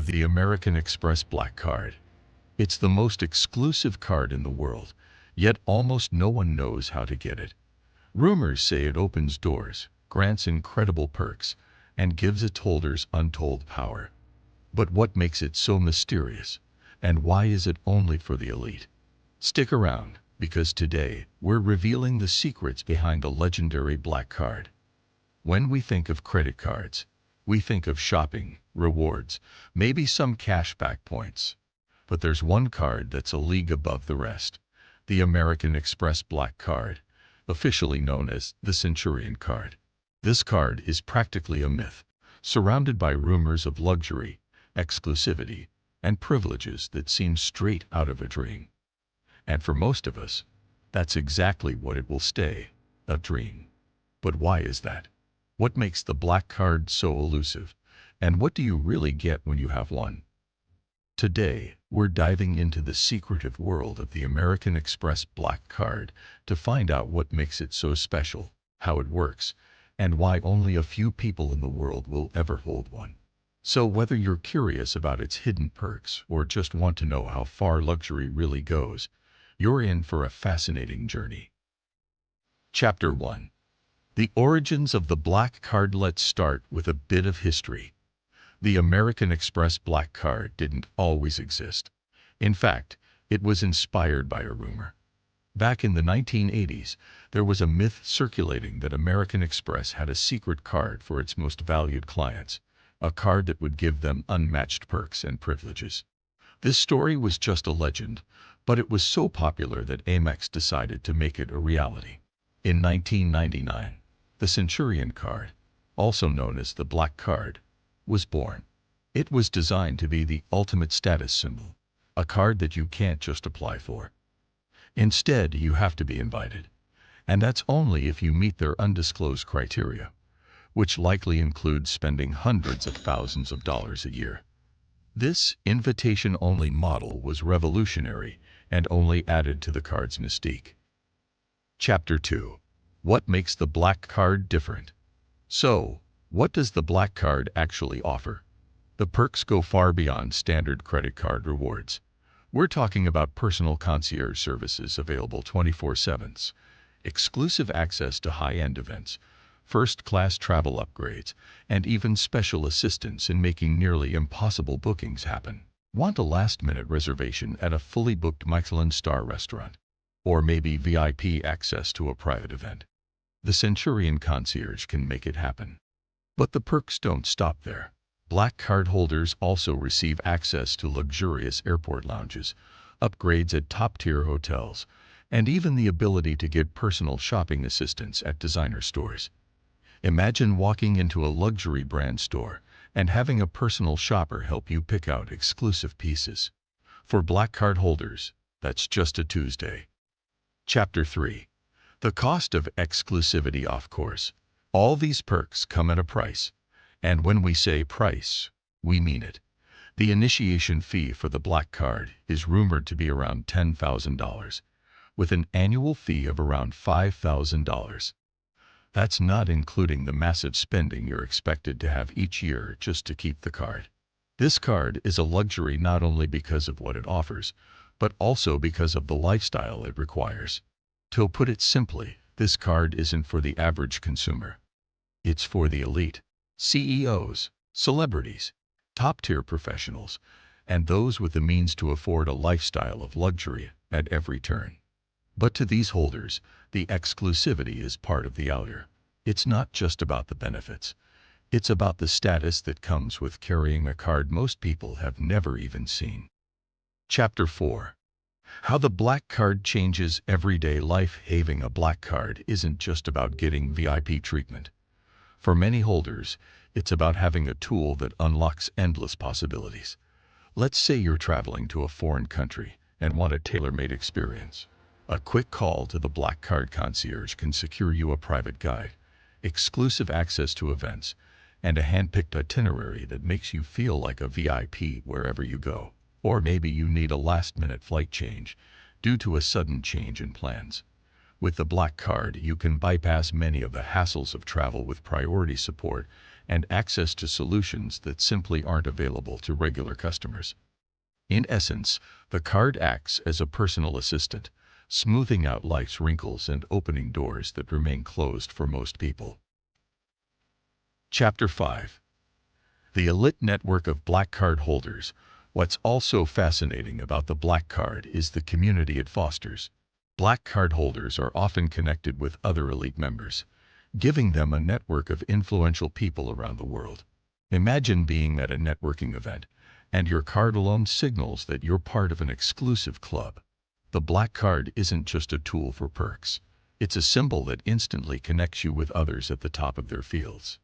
The American Express Black Card. It's the most exclusive card in the world, yet almost no one knows how to get it. Rumors say it opens doors, grants incredible perks, and gives its holders untold power. But what makes it so mysterious? And why is it only for the elite? Stick around, because today we're revealing the secrets behind the legendary Black Card. When we think of credit cards, we think of shopping, rewards, maybe some cashback points. But there's one card that's a league above the rest: the American Express Black Card, officially known as the Centurion Card. This card is practically a myth, surrounded by rumors of luxury, exclusivity, and privileges that seem straight out of a dream. And for most of us, that's exactly what it will stay, a dream. But why is that? What makes the Black Card so elusive? And what do you really get when you have one? Today, we're diving into the secretive world of the American Express Black Card to find out what makes it so special, how it works, and why only a few people in the world will ever hold one. So whether you're curious about its hidden perks or just want to know how far luxury really goes, you're in for a fascinating journey. Chapter 1. The origins of the Black Card. Let's start with a bit of history. The American Express Black Card didn't always exist. In fact, it was inspired by a rumor. Back in the 1980s, there was a myth circulating that American Express had a secret card for its most valued clients, a card that would give them unmatched perks and privileges. This story was just a legend, but it was so popular that Amex decided to make it a reality. In 1999, the Centurion Card, also known as the Black Card, was born. It was designed to be the ultimate status symbol, a card that you can't just apply for. Instead, you have to be invited, and that's only if you meet their undisclosed criteria, which likely includes spending hundreds of thousands of dollars a year. This invitation-only model was revolutionary and only added to the card's mystique. Chapter 2. What makes the Black Card different? So, what does the Black Card actually offer? The perks go far beyond standard credit card rewards. We're talking about personal concierge services available 24/7, exclusive access to high-end events, first-class travel upgrades, and even special assistance in making nearly impossible bookings happen. Want a last-minute reservation at a fully booked Michelin-star restaurant? Or maybe VIP access to a private event? The Centurion Concierge can make it happen. But the perks don't stop there. Black Card holders also receive access to luxurious airport lounges, upgrades at top-tier hotels, and even the ability to get personal shopping assistance at designer stores. Imagine walking into a luxury brand store and having a personal shopper help you pick out exclusive pieces. For Black Card holders, that's just a Tuesday. Chapter 3. The cost of exclusivity. Of course, all these perks come at a price. And when we say price, we mean it. The initiation fee for the Black Card is rumored to be around $10,000, with an annual fee of around $5,000. That's not including the massive spending you're expected to have each year just to keep the card. This card is a luxury not only because of what it offers, but also because of the lifestyle it requires. To put it simply, this card isn't for the average consumer. It's for the elite. CEOs, celebrities, top-tier professionals, and those with the means to afford a lifestyle of luxury at every turn. But to these holders, the exclusivity is part of the allure. It's not just about the benefits. It's about the status that comes with carrying a card most people have never even seen. Chapter 4. How the Black Card changes everyday life. Having a Black Card isn't just about getting VIP treatment. For many holders, it's about having a tool that unlocks endless possibilities. Let's say you're traveling to a foreign country and want a tailor-made experience. A quick call to the Black Card concierge can secure you a private guide, exclusive access to events, and a hand-picked itinerary that makes you feel like a VIP wherever you go. Or maybe you need a last-minute flight change due to a sudden change in plans. With the Black Card, you can bypass many of the hassles of travel with priority support and access to solutions that simply aren't available to regular customers. In essence, the card acts as a personal assistant, smoothing out life's wrinkles and opening doors that remain closed for most people. Chapter 5. The elite network of black card holders. What's also fascinating about the black card is the community it fosters. Black card holders are often connected with other elite members, giving them a network of influential people around the world. Imagine being at a networking event, and your card alone signals that you're part of an exclusive club. The black card isn't just a tool for perks. It's a symbol that instantly connects you with others at the top of their fields.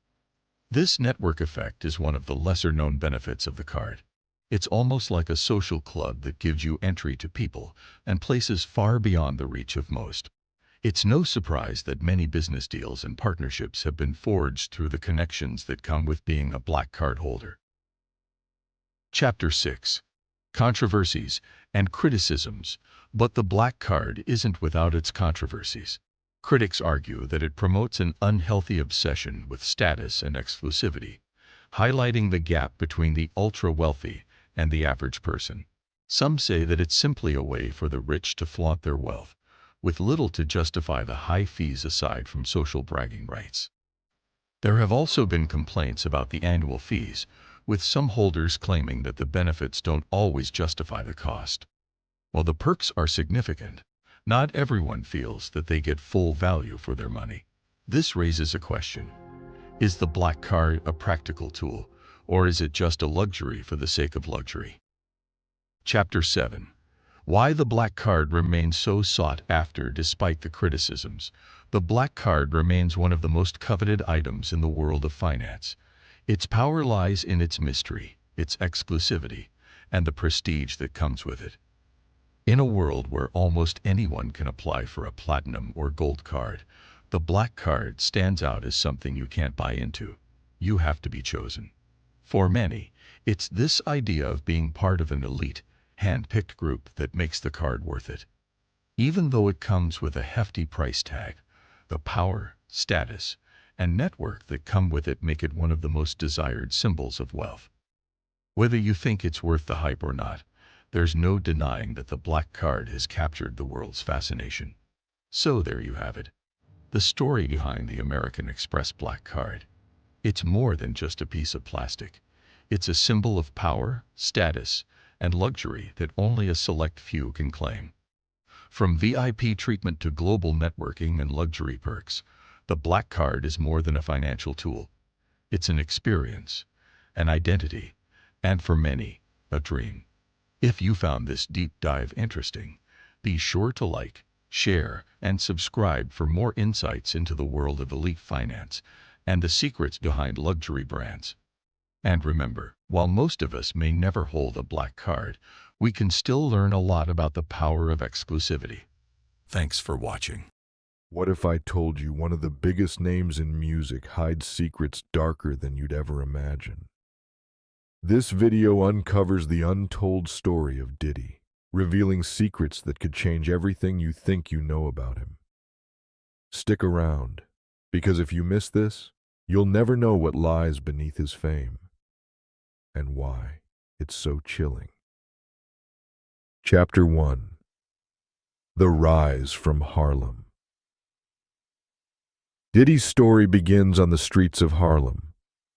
This network effect is one of the lesser-known benefits of the card. It's almost like a social club that gives you entry to people and places far beyond the reach of most. It's no surprise that many business deals and partnerships have been forged through the connections that come with being a black card holder. Chapter 6. Controversies and criticisms. But the black card isn't without its controversies. Critics argue that it promotes an unhealthy obsession with status and exclusivity, highlighting the gap between the ultra-wealthy and the average person. Some say that it's simply a way for the rich to flaunt their wealth, with little to justify the high fees aside from social bragging rights. There have also been complaints about the annual fees, with some holders claiming that the benefits don't always justify the cost. While the perks are significant, not everyone feels that they get full value for their money. This raises a question. Is the black card a practical tool, or is it just a luxury for the sake of luxury? Chapter 7. Why the black card remains so sought after despite the criticisms. The black card remains one of the most coveted items in the world of finance. Its power lies in its mystery, its exclusivity, and the prestige that comes with it. In a world where almost anyone can apply for a platinum or gold card, the black card stands out as something you can't buy into. You have to be chosen. For many, it's this idea of being part of an elite, hand-picked group that makes the card worth it. Even though it comes with a hefty price tag, the power, status, and network that come with it make it one of the most desired symbols of wealth. Whether you think it's worth the hype or not, there's no denying that the black card has captured the world's fascination. So there you have it. The story behind the American Express black card. It's more than just a piece of plastic. It's a symbol of power, status, and luxury that only a select few can claim. From VIP treatment to global networking and luxury perks, the black card is more than a financial tool. It's an experience, an identity, and for many, a dream. If you found this deep dive interesting, be sure to like, share, and subscribe for more insights into the world of elite finance and the secrets behind luxury brands. And remember, while most of us may never hold a black card, we can still learn a lot about the power of exclusivity. Thanks for watching. What if I told you one of the biggest names in music hides secrets darker than you'd ever imagine? This video uncovers the untold story of Diddy, revealing secrets that could change everything you think you know about him. Stick around, because if you miss this, you'll never know what lies beneath his fame and why it's so chilling. Chapter 1. The Rise from Harlem. Diddy's story begins on the streets of Harlem,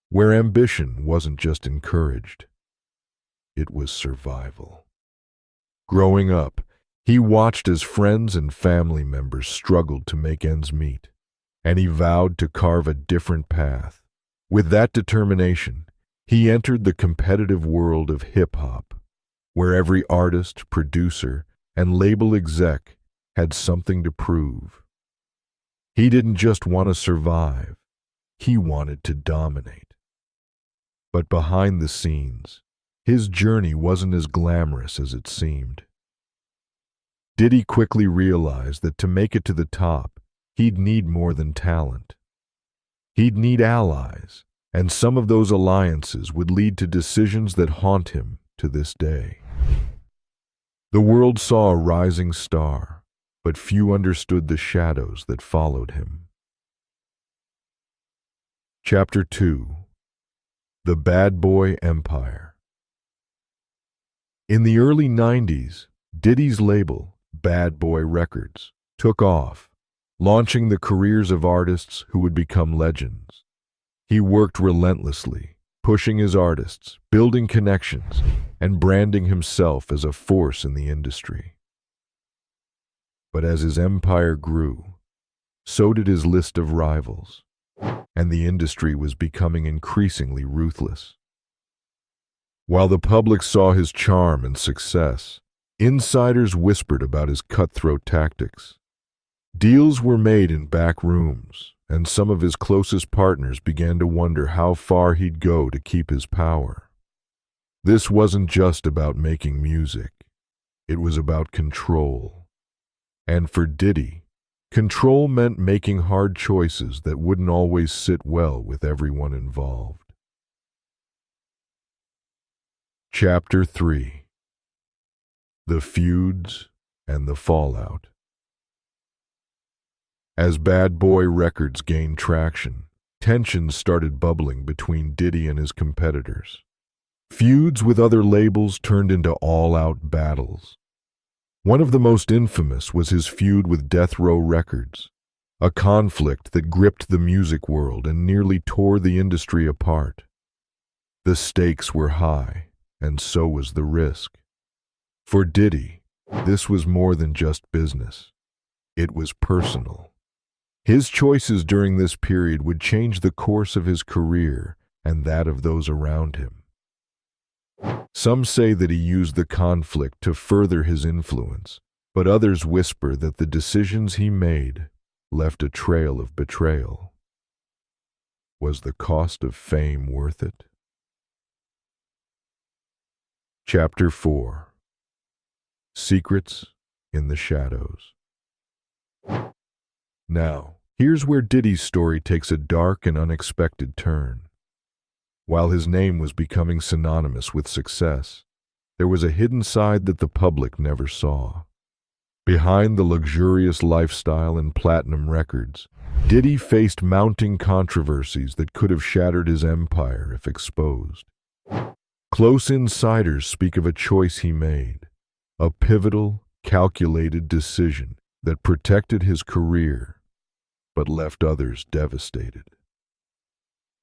where ambition wasn't just encouraged, it was survival. Growing up, he watched as friends and family members struggled to make ends meet, and he vowed to carve a different path. With that determination, he entered the competitive world of hip-hop, where every artist, producer, and label exec had something to prove. He didn't just want to survive, he wanted to dominate. But behind the scenes, his journey wasn't as glamorous as it seemed. Diddy quickly realized that to make it to the top, he'd need more than talent. He'd need allies, and some of those alliances would lead to decisions that haunt him to this day. The world saw a rising star, but few understood the shadows that followed him. Chapter 2. The Bad Boy Empire. In the early 90s, Diddy's label, Bad Boy Records, took off, launching the careers of artists who would become legends. He worked relentlessly, pushing his artists, building connections, and branding himself as a force in the industry. But as his empire grew, so did his list of rivals, and the industry was becoming increasingly ruthless. While the public saw his charm and success, insiders whispered about his cutthroat tactics. Deals were made in back rooms, and some of his closest partners began to wonder how far he'd go to keep his power. This wasn't just about making music. It was about control. And for Diddy, control meant making hard choices that wouldn't always sit well with everyone involved. Chapter 3. The Feuds and the Fallout. As Bad Boy Records gained traction, tensions started bubbling between Diddy and his competitors. Feuds with other labels turned into all-out battles. One of the most infamous was his feud with Death Row Records, a conflict that gripped the music world and nearly tore the industry apart. The stakes were high, and so was the risk. For Diddy, this was more than just business. It was personal. His choices during this period would change the course of his career and that of those around him. Some say that he used the conflict to further his influence, but others whisper that the decisions he made left a trail of betrayal. Was the cost of fame worth it? Chapter 4. Secrets in the Shadows. Now, here's where Diddy's story takes a dark and unexpected turn. While his name was becoming synonymous with success, there was a hidden side that the public never saw. Behind the luxurious lifestyle and platinum records, Diddy faced mounting controversies that could have shattered his empire if exposed. Close insiders speak of a choice he made, a pivotal, calculated decision that protected his career, but left others devastated.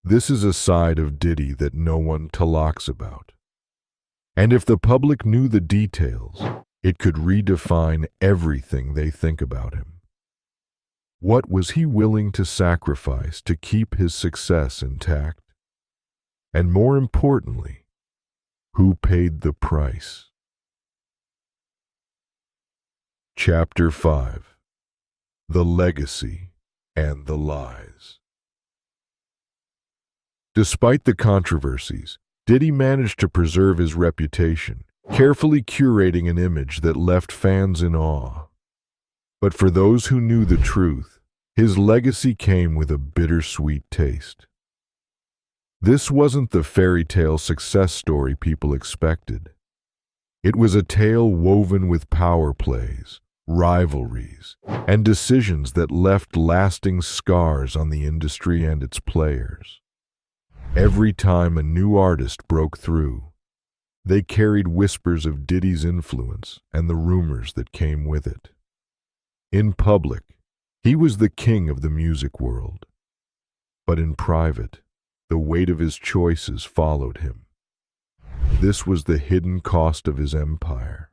This is a side of Diddy that no one talks about. And if the public knew the details, it could redefine everything they think about him. What was he willing to sacrifice to keep his success intact? And more importantly, who paid the price? Chapter 5. The Legacy and the Lies. Despite the controversies, Diddy managed to preserve his reputation, carefully curating an image that left fans in awe. But for those who knew the truth, his legacy came with a bittersweet taste. This wasn't the fairy tale success story people expected. It was a tale woven with power plays, rivalries, and decisions that left lasting scars on the industry and its players. Every time a new artist broke through, they carried whispers of Diddy's influence and the rumors that came with it. In public, he was the king of the music world. But in private, the weight of his choices followed him. This was the hidden cost of his empire,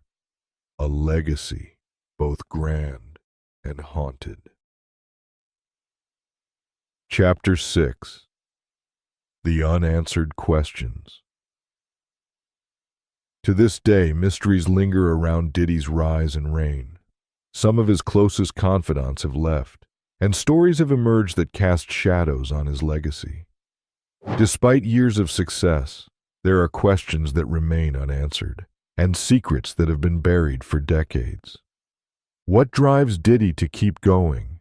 a legacy both grand and haunted. Chapter 6. The Unanswered Questions. To this day, mysteries linger around Diddy's rise and reign. Some of his closest confidants have left, and stories have emerged that cast shadows on his legacy. Despite years of success, there are questions that remain unanswered, and secrets that have been buried for decades. What drives Diddy to keep going?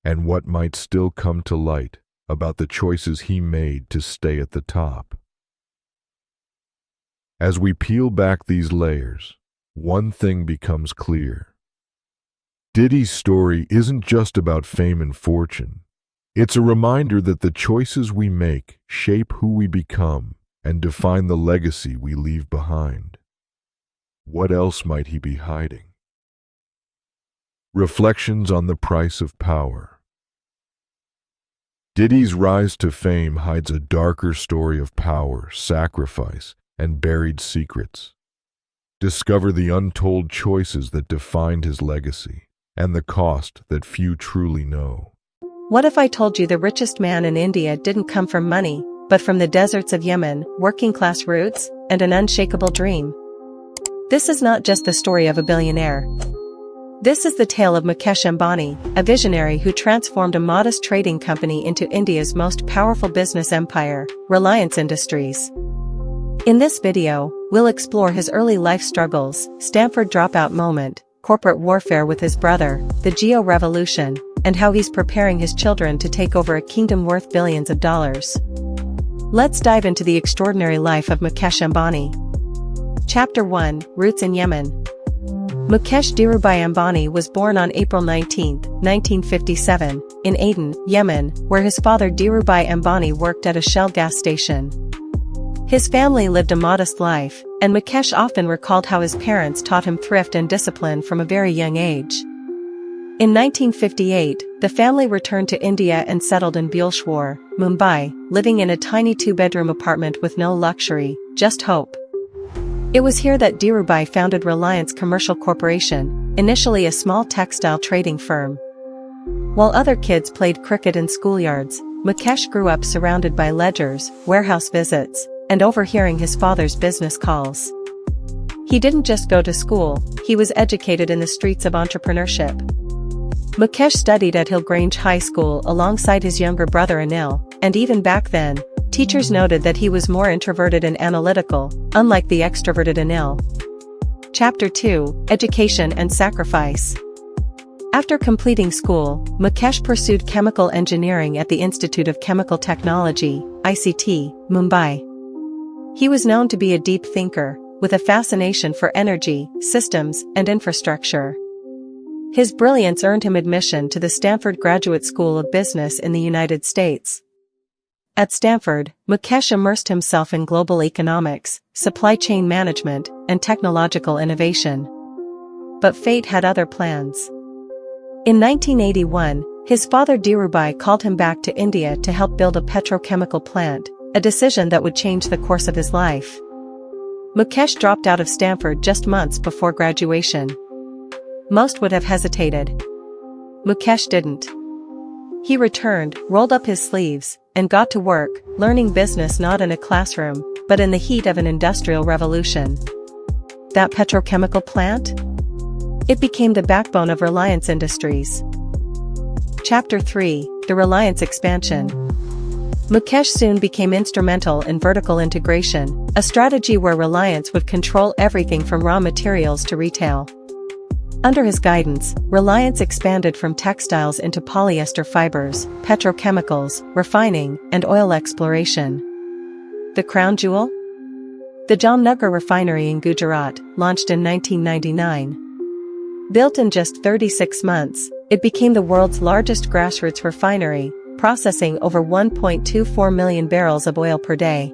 And what might still come to light about the choices he made to stay at the top? As we peel back these layers, one thing becomes clear. Diddy's story isn't just about fame and fortune. It's a reminder that the choices we make shape who we become and define the legacy we leave behind. What else might he be hiding? Reflections on the price of power. Diddy's rise to fame hides a darker story of power, sacrifice, and buried secrets. Discover the untold choices that defined his legacy and the cost that few truly know. What if I told you the richest man in India didn't come from money, but from the deserts of Yemen, working-class roots, and an unshakable dream? This is not just the story of a billionaire. This is the tale of Mukesh Ambani, a visionary who transformed a modest trading company into India's most powerful business empire, Reliance Industries. In this video, we'll explore his early life struggles, Stanford dropout moment, corporate warfare with his brother, the Geo Revolution, and how he's preparing his children to take over a kingdom worth billions of dollars. Let's dive into the extraordinary life of Mukesh Ambani. Chapter 1, Roots in Yemen. Mukesh Dhirubhai Ambani was born on April 19, 1957, in Aden, Yemen, where his father Dhirubhai Ambani worked at a Shell gas station. His family lived a modest life, and Mukesh often recalled how his parents taught him thrift and discipline from a very young age. In 1958, the family returned to India and settled in Bhuleshwar, Mumbai, living in a tiny two-bedroom apartment with no luxury, just hope. It was here that Dhirubhai founded Reliance Commercial Corporation, initially a small textile trading firm. While other kids played cricket in schoolyards, Mukesh grew up surrounded by ledgers, warehouse visits, and overhearing his father's business calls. He didn't just go to school, he was educated in the streets of entrepreneurship. Mukesh studied at Hill Grange High School alongside his younger brother Anil, and even back then, teachers noted that he was more introverted and analytical, unlike the extroverted Anil. Chapter 2, Education and Sacrifice. After completing school, Mukesh pursued chemical engineering at the Institute of Chemical Technology, ICT, Mumbai. He was known to be a deep thinker, with a fascination for energy, systems, and infrastructure. His brilliance earned him admission to the Stanford Graduate School of Business in the United States. At Stanford, Mukesh immersed himself in global economics, supply chain management, and technological innovation. But fate had other plans. In 1981, his father Dhirubhai called him back to India to help build a petrochemical plant, a decision that would change the course of his life. Mukesh dropped out of Stanford just months before graduation. Most would have hesitated. Mukesh didn't. He returned, rolled up his sleeves, and got to work, learning business not in a classroom, but in the heat of an industrial revolution. That petrochemical plant? It became the backbone of Reliance Industries. Chapter 3, The Reliance Expansion. Mukesh soon became instrumental in vertical integration, a strategy where Reliance would control everything from raw materials to retail. Under his guidance, Reliance expanded from textiles into polyester fibers, petrochemicals, refining, and oil exploration. The crown jewel? The Jamnagar refinery in Gujarat, launched in 1999. Built in just 36 months, it became the world's largest grassroots refinery, processing over 1.24 million barrels of oil per day.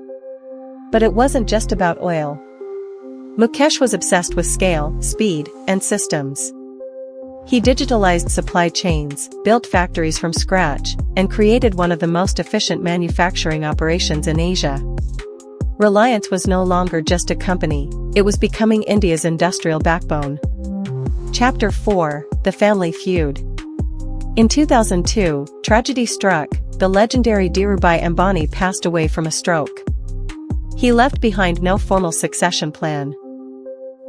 But it wasn't just about oil. Mukesh was obsessed with scale, speed, and systems. He digitalized supply chains, built factories from scratch, and created one of the most efficient manufacturing operations in Asia. Reliance was no longer just a company, it was becoming India's industrial backbone. Chapter 4, The Family Feud. In 2002, tragedy struck, the legendary Dhirubhai Ambani passed away from a stroke. He left behind no formal succession plan.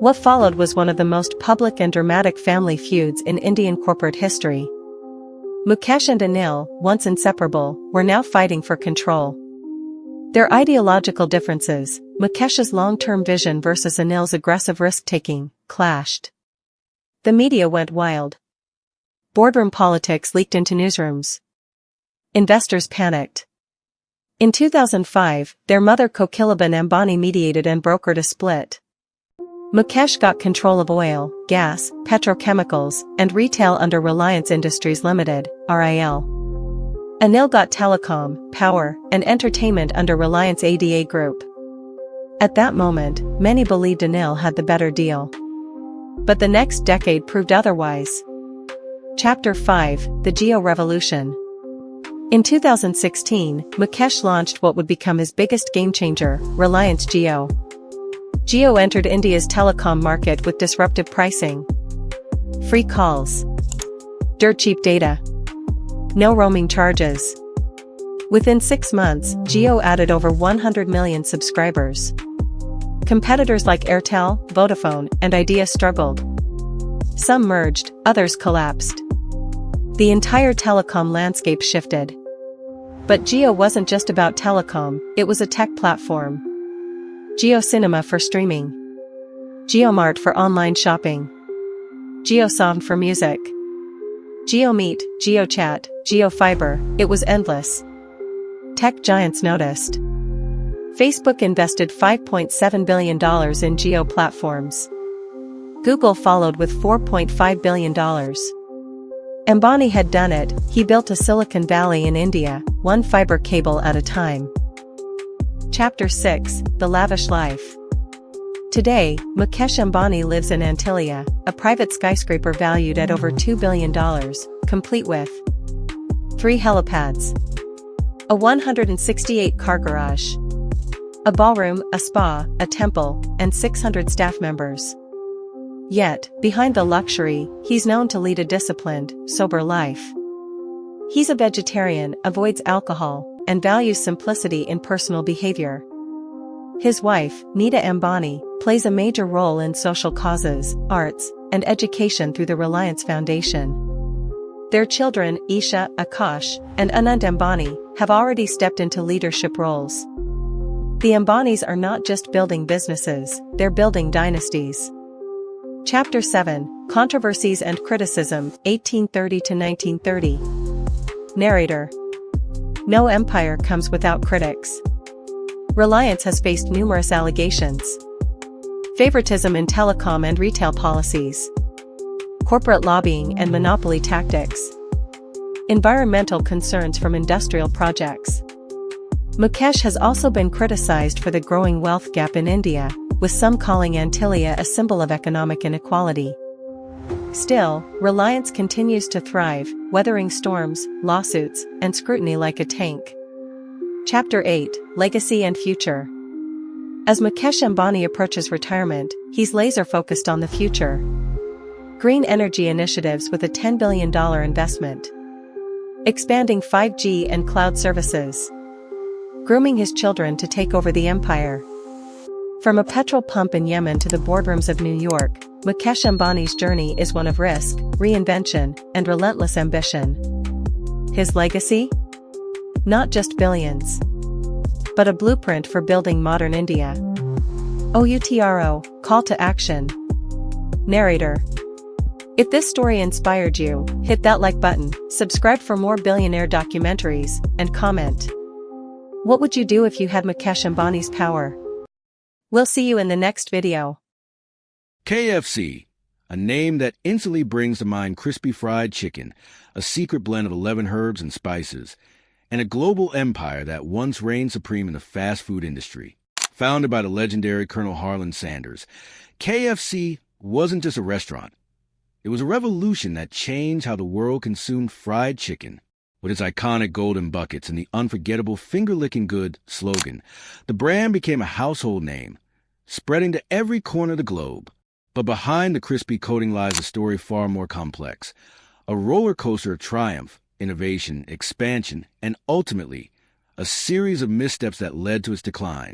What followed was one of the most public and dramatic family feuds in Indian corporate history. Mukesh and Anil, once inseparable, were now fighting for control. Their ideological differences, Mukesh's long-term vision versus Anil's aggressive risk-taking, clashed. The media went wild. Boardroom politics leaked into newsrooms. Investors panicked. In 2005, their mother Kokilabhen Ambani mediated and brokered a split. Mukesh got control of oil, gas, petrochemicals, and retail under Reliance Industries Limited, RIL. Anil got telecom, power, and entertainment under Reliance ADA Group. At that moment, many believed Anil had the better deal. But the next decade proved otherwise. Chapter 5: The Jio Revolution. In 2016, Mukesh launched what would become his biggest game-changer, Reliance Jio. Jio entered India's telecom market with disruptive pricing. Free calls. Dirt cheap data. No roaming charges. Within 6 months, Jio added over 100 million subscribers. Competitors like Airtel, Vodafone, and Idea struggled. Some merged, others collapsed. The entire telecom landscape shifted. But Jio wasn't just about telecom, it was a tech platform. Jio Cinema for streaming. JioMart for online shopping. JioSaavn for music. JioMeet, JioChat, JioFiber, it was endless. Tech giants noticed. Facebook invested $5.7 billion in Jio platforms. Google followed with $4.5 billion. Ambani had done it, he built a Silicon Valley in India, one fiber cable at a time. Chapter 6: The Lavish Life. Today, Mukesh Ambani lives in Antilia, a private skyscraper valued at over $2 billion, complete with 3 helipads, a 168-car garage, a ballroom, a spa, a temple, and 600 staff members. Yet, behind the luxury, he's known to lead a disciplined, sober life. He's a vegetarian, avoids alcohol, and values simplicity in personal behavior. His wife, Nita Ambani, plays a major role in social causes, arts, and education through the Reliance Foundation. Their children, Isha, Akash, and Anand Ambani, have already stepped into leadership roles. The Ambanis are not just building businesses, they're building dynasties. Chapter 7: Controversies and Criticism, 1830 to 1930. Narrator. No empire comes without critics. Reliance has faced numerous allegations. Favoritism in telecom and retail policies. Corporate lobbying and monopoly tactics. Environmental concerns from industrial projects. Mukesh has also been criticized for the growing wealth gap in India, with some calling Antilia a symbol of economic inequality. Still, Reliance continues to thrive, weathering storms, lawsuits, and scrutiny like a tank. Chapter 8: Legacy and Future. As Mukesh Ambani approaches retirement, he's laser-focused on the future. Green energy initiatives with a $10 billion investment. Expanding 5G and cloud services. Grooming his children to take over the empire. From a petrol pump in Yemen to the boardrooms of New York, Mukesh Ambani's journey is one of risk, reinvention, and relentless ambition. His legacy? Not just billions, but a blueprint for building modern India. OUTRO, Call to Action. Narrator. If this story inspired you, hit that like button, subscribe for more billionaire documentaries, and comment. What would you do if you had Mukesh Ambani's power? We'll see you in the next video. KFC, a name that instantly brings to mind crispy fried chicken, a secret blend of 11 herbs and spices, and a global empire that once reigned supreme in the fast food industry. Founded by the legendary Colonel Harlan Sanders, KFC wasn't just a restaurant. It was a revolution that changed how the world consumed fried chicken. With its iconic golden buckets and the unforgettable finger-licking good slogan, the brand became a household name, spreading to every corner of the globe. But behind the crispy coating lies a story far more complex, a roller coaster of triumph, innovation, expansion, and ultimately, a series of missteps that led to its decline.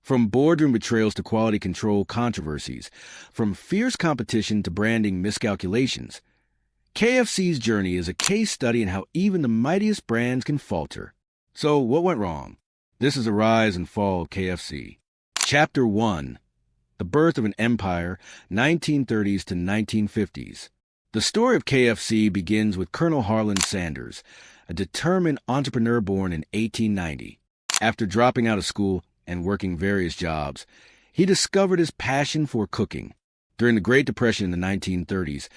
From boardroom betrayals to quality control controversies, from fierce competition to branding miscalculations, KFC's journey is a case study in how even the mightiest brands can falter. So, what went wrong? This is the rise and fall of KFC. Chapter 1: The Birth of an Empire, 1930s to 1950s. The story of KFC begins with Colonel Harlan Sanders, a determined entrepreneur born in 1890. After dropping out of school and working various jobs, he discovered his passion for cooking. During the Great Depression in the 1930s,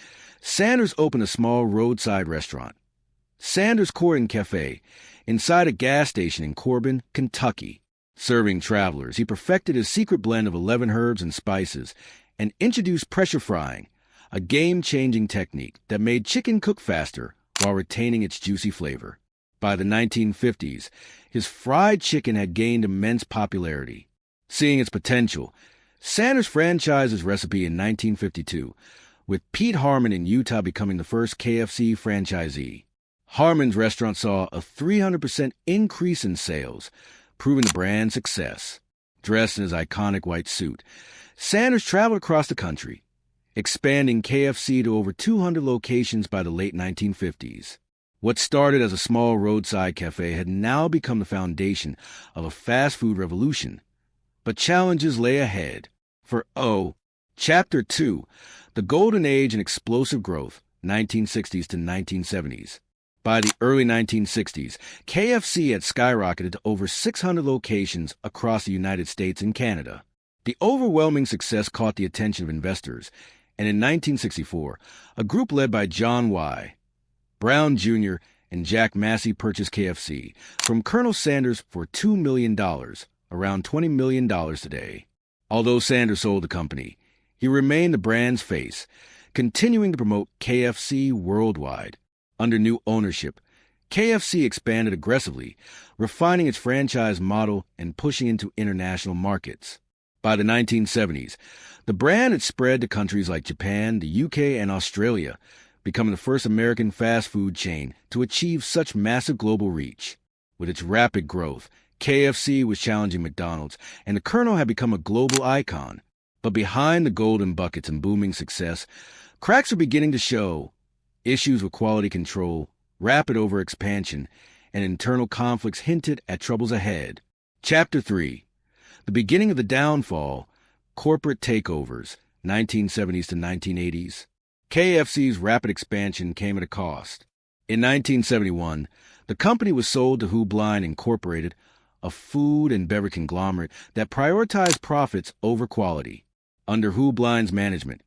Sanders opened a small roadside restaurant. Sanders Court Cafe, inside a gas station in Corbin, Kentucky. Serving travelers, he perfected his secret blend of 11 herbs and spices and introduced pressure frying, a game-changing technique that made chicken cook faster while retaining its juicy flavor. By the 1950s, his fried chicken had gained immense popularity. Seeing its potential, Sanders franchised his recipe in 1952, with Pete Harmon in Utah becoming the first KFC franchisee. Harmon's restaurant saw a 300% increase in sales, proving the brand's success. Dressed in his iconic white suit, Sanders traveled across the country, expanding KFC to over 200 locations by the late 1950s. What started as a small roadside cafe had now become the foundation of a fast food revolution. But challenges lay ahead. Chapter 2, The Golden Age and Explosive Growth, 1960s to 1970s. By the early 1960s, KFC had skyrocketed to over 600 locations across the United States and Canada. The overwhelming success caught the attention of investors, and in 1964, a group led by John Y. Brown Jr. and Jack Massey purchased KFC from Colonel Sanders for $2 million, around $20 million today. Although Sanders sold the company, he remained the brand's face, continuing to promote KFC worldwide. Under new ownership, KFC expanded aggressively, refining its franchise model and pushing into international markets. By the 1970s, the brand had spread to countries like Japan, the UK, and Australia, becoming the first American fast food chain to achieve such massive global reach. With its rapid growth, KFC was challenging McDonald's, and the Colonel had become a global icon. But behind the golden buckets and booming success, cracks were beginning to show. Issues with quality control, rapid overexpansion, and internal conflicts hinted at troubles ahead. Chapter 3, The Beginning of the Downfall, Corporate Takeovers, 1970s to 1980s. KFC's rapid expansion came at a cost. In 1971, the company was sold to Hoobline Incorporated, a food and beverage conglomerate that prioritized profits over quality. Under Hoobline's management,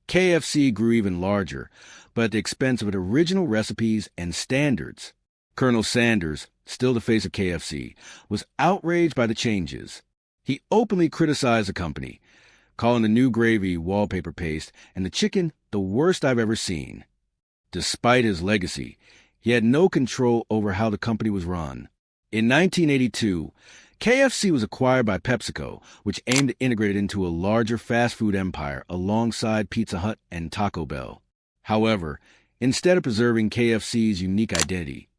KFC grew even larger, but at the expense of its original recipes and standards. Colonel Sanders, still the face of KFC, was outraged by the changes. He openly criticized the company, calling the new gravy wallpaper paste and the chicken the worst I've ever seen. Despite his legacy, he had no control over how the company was run. In 1982, KFC was acquired by PepsiCo, which aimed to integrate it into a larger fast food empire alongside Pizza Hut and Taco Bell. However, instead of preserving KFC's unique identity,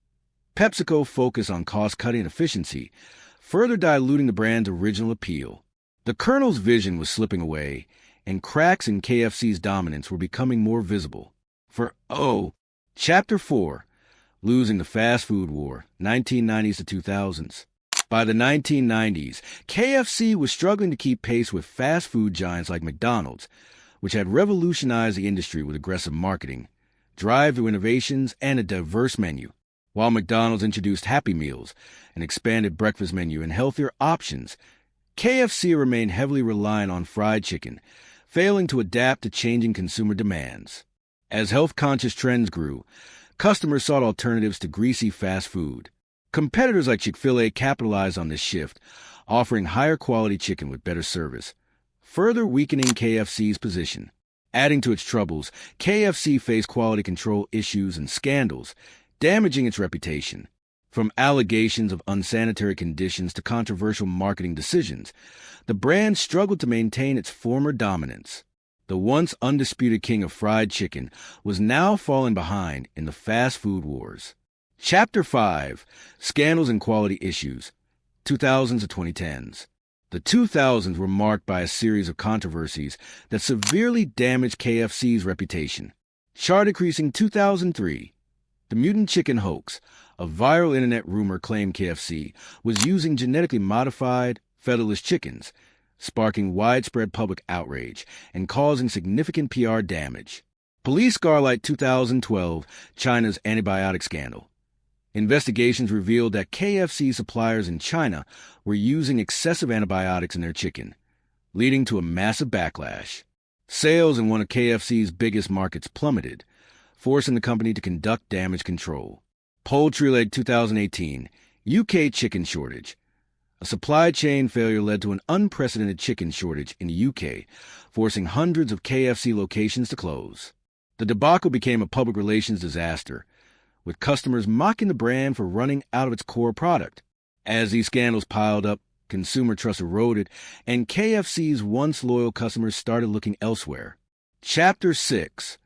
PepsiCo focused on cost-cutting and efficiency, further diluting the brand's original appeal. The Colonel's vision was slipping away, and cracks in KFC's dominance were becoming more visible. Chapter 4, Losing the Fast Food War, 1990s to 2000s. By the 1990s, KFC was struggling to keep pace with fast food giants like McDonald's, which had revolutionized the industry with aggressive marketing, drive-through innovations, and a diverse menu. While McDonald's introduced Happy Meals, an expanded breakfast menu, and healthier options, KFC remained heavily reliant on fried chicken, failing to adapt to changing consumer demands. As health-conscious trends grew, customers sought alternatives to greasy fast food. Competitors like Chick-fil-A capitalized on this shift, offering higher-quality chicken with better service, further weakening KFC's position. Adding to its troubles, KFC faced quality control issues and scandals, damaging its reputation. From allegations of unsanitary conditions to controversial marketing decisions, the brand struggled to maintain its former dominance. The once undisputed king of fried chicken was now falling behind in the fast food wars. Chapter 5, Scandals and Quality Issues, 2000s to 2010s. The 2000s were marked by a series of controversies that severely damaged KFC's reputation. Chart-increasing 2003, the mutant chicken hoax, a viral internet rumor claimed KFC was using genetically modified, featherless chickens, sparking widespread public outrage and causing significant PR damage. Police Scarlight 2012, China's antibiotic scandal. Investigations revealed that KFC suppliers in China were using excessive antibiotics in their chicken, leading to a massive backlash. Sales in one of KFC's biggest markets plummeted, forcing the company to conduct damage control. Poultry-led 2018, UK chicken shortage. A supply chain failure led to an unprecedented chicken shortage in the UK, forcing hundreds of KFC locations to close. The debacle became a public relations disaster, with customers mocking the brand for running out of its core product. As these scandals piled up, consumer trust eroded, and KFC's once loyal customers started looking elsewhere. Chapter 6.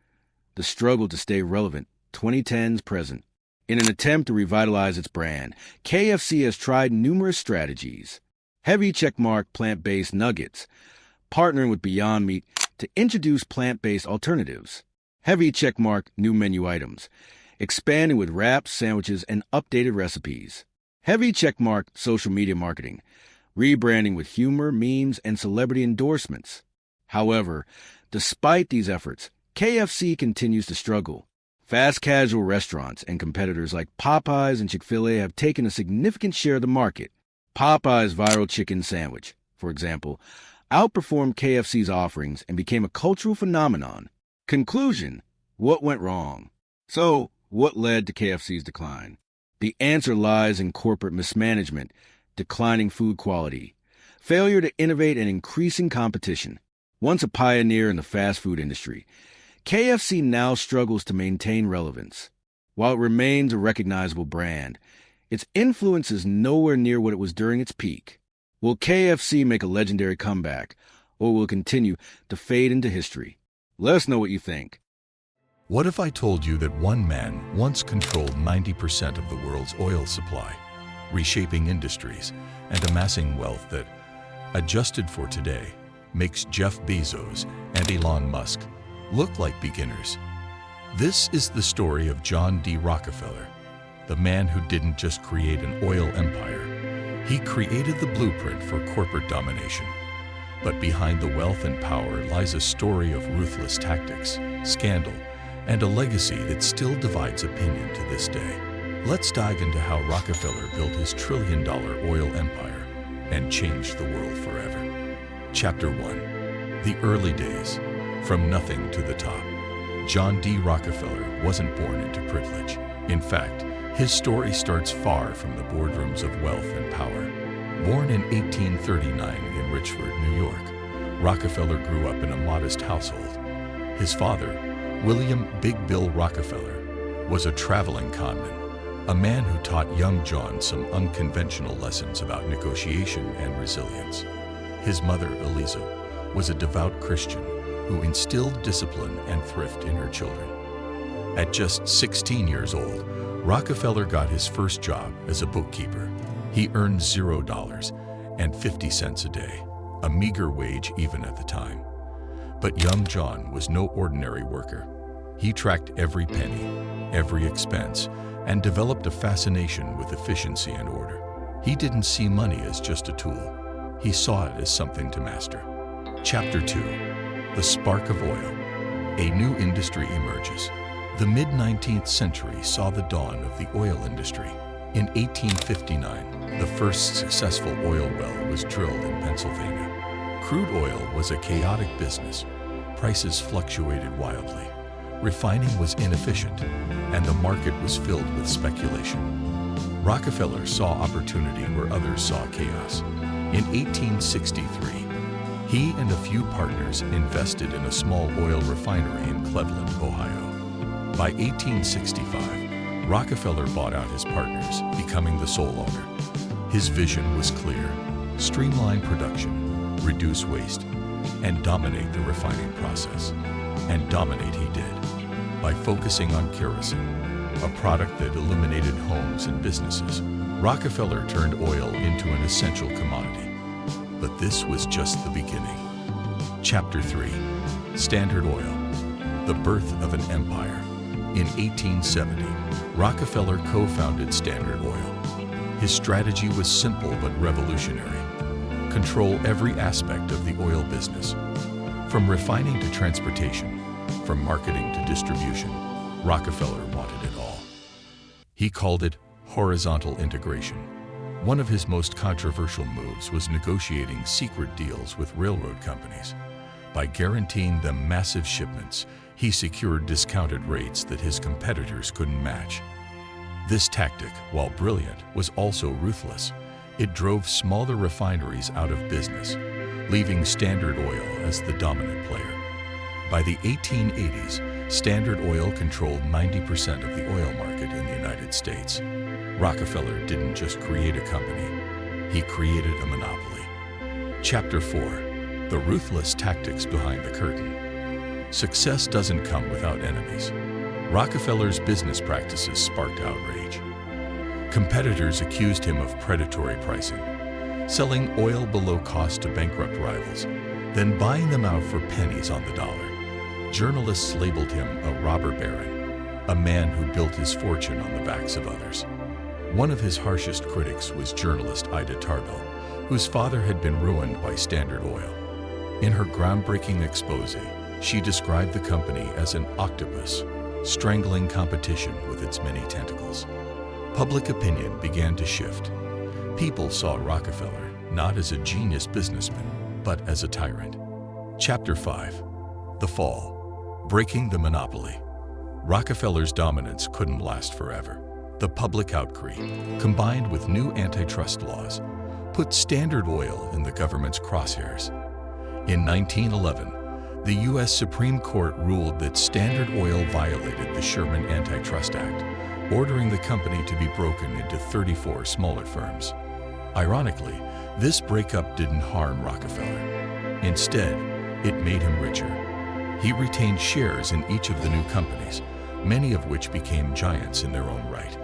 The struggle to stay relevant, 2010's present. In an attempt to revitalize its brand, KFC has tried numerous strategies. Heavy checkmark plant-based nuggets, partnering with Beyond Meat to introduce plant-based alternatives. Heavy checkmark new menu items, expanding with wraps, sandwiches, and updated recipes. Heavy checkmark social media marketing, rebranding with humor, memes, and celebrity endorsements. However, despite these efforts, KFC continues to struggle. Fast casual restaurants and competitors like Popeyes and Chick-fil-A have taken a significant share of the market. Popeye's viral chicken sandwich, for example, outperformed KFC's offerings and became a cultural phenomenon. Conclusion: what went wrong? So, what led to KFC's decline? The answer lies in corporate mismanagement, declining food quality, failure to innovate, and increasing competition. Once a pioneer in the fast food industry, KFC now struggles to maintain relevance. While it remains a recognizable brand, its influence is nowhere near what it was during its peak. Will KFC make a legendary comeback, or will it continue to fade into history? Let us know what you think. What if I told you that one man once controlled 90% of the world's oil supply, reshaping industries and amassing wealth that, adjusted for today, makes Jeff Bezos and Elon Musk look like beginners? This is the story of John D. Rockefeller, the man who didn't just create an oil empire. He created the blueprint for corporate domination. But behind the wealth and power lies a story of ruthless tactics, scandal, and a legacy that still divides opinion to this day. Let's dive into how Rockefeller built his trillion-dollar oil empire and changed the world forever. Chapter 1. The early days. From nothing to the top. John D. Rockefeller wasn't born into privilege. In fact, his story starts far from the boardrooms of wealth and power. Born in 1839 in Richford, New York, Rockefeller grew up in a modest household. His father, William Big Bill Rockefeller, was a traveling conman, a man who taught young John some unconventional lessons about negotiation and resilience. His mother, Eliza, was a devout Christian who instilled discipline and thrift in her children. At just 16 years old, Rockefeller got his first job as a bookkeeper. He earned $0.50 a day, a meager wage even at the time. But young John was no ordinary worker. He tracked every penny, every expense, and developed a fascination with efficiency and order. He didn't see money as just a tool. He saw it as something to master. Chapter 2. The Spark of Oil. A new industry emerges. The mid-19th century saw the dawn of the oil industry. In 1859, the first successful oil well was drilled in Pennsylvania. Crude oil was a chaotic business. Prices fluctuated wildly. Refining was inefficient, and the market was filled with speculation. Rockefeller saw opportunity where others saw chaos. In 1863, he and a few partners invested in a small oil refinery in Cleveland, Ohio. By 1865, Rockefeller bought out his partners, becoming the sole owner. His vision was clear: streamline production, reduce waste, and dominate the refining process. And dominate he did, by focusing on kerosene, a product that illuminated homes and businesses. Rockefeller turned oil into an essential commodity. But this was just the beginning. Chapter 3. Standard Oil. The birth of an empire. In 1870, Rockefeller co-founded Standard Oil. His strategy was simple but revolutionary. Control every aspect of the oil business. From refining to transportation, from marketing to distribution, Rockefeller wanted it all. He called it horizontal integration. One of his most controversial moves was negotiating secret deals with railroad companies. By guaranteeing them massive shipments, he secured discounted rates that his competitors couldn't match. This tactic, while brilliant, was also ruthless. It drove smaller refineries out of business, leaving Standard Oil as the dominant player. By the 1880s, Standard Oil controlled 90% of the oil market in the United States. Rockefeller didn't just create a company, he created a monopoly. Chapter 4: The Ruthless Tactics Behind the Curtain. Success doesn't come without enemies. Rockefeller's business practices sparked outrage. Competitors accused him of predatory pricing, selling oil below cost to bankrupt rivals, then buying them out for pennies on the dollar. Journalists labeled him a robber baron, a man who built his fortune on the backs of others. One of his harshest critics was journalist Ida Tarbell, whose father had been ruined by Standard Oil. In her groundbreaking expose, she described the company as an octopus, strangling competition with its many tentacles. Public opinion began to shift. People saw Rockefeller not as a genius businessman, but as a tyrant. Chapter 5: The Fall. Breaking the Monopoly. Rockefeller's dominance couldn't last forever. The public outcry, combined with new antitrust laws, put Standard Oil in the government's crosshairs. In 1911, the U.S. Supreme Court ruled that Standard Oil violated the Sherman Antitrust Act, ordering the company to be broken into 34 smaller firms. Ironically, this breakup didn't harm Rockefeller. Instead, it made him richer. He retained shares in each of the new companies, many of which became giants in their own right.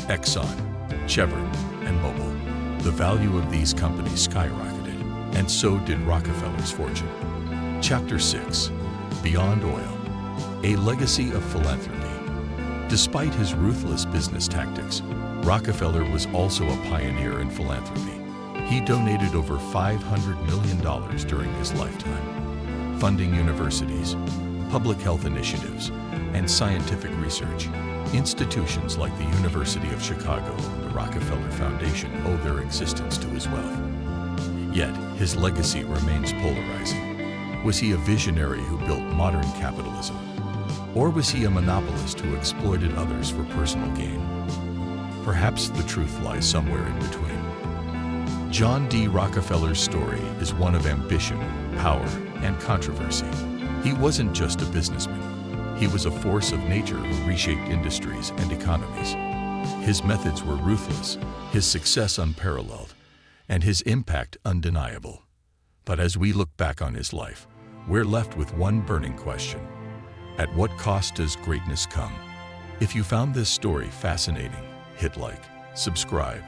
Exxon, Chevron, and Mobil. The value of these companies skyrocketed, and so did Rockefeller's fortune. Chapter 6: Beyond Oil. A Legacy of Philanthropy. Despite his ruthless business tactics, Rockefeller was also a pioneer in philanthropy. He donated over $500 million during his lifetime, funding universities, public health initiatives, and scientific research. Institutions like the University of Chicago and the Rockefeller Foundation owe their existence to his wealth. Yet, his legacy remains polarizing. Was he a visionary who built modern capitalism? Or was he a monopolist who exploited others for personal gain? Perhaps the truth lies somewhere in between. John D. Rockefeller's story is one of ambition, power, and controversy. He wasn't just a businessman. He was a force of nature who reshaped industries and economies. His methods were ruthless, his success unparalleled, and his impact undeniable. But as we look back on his life, we're left with one burning question. At what cost does greatness come? If you found this story fascinating, hit like, subscribe,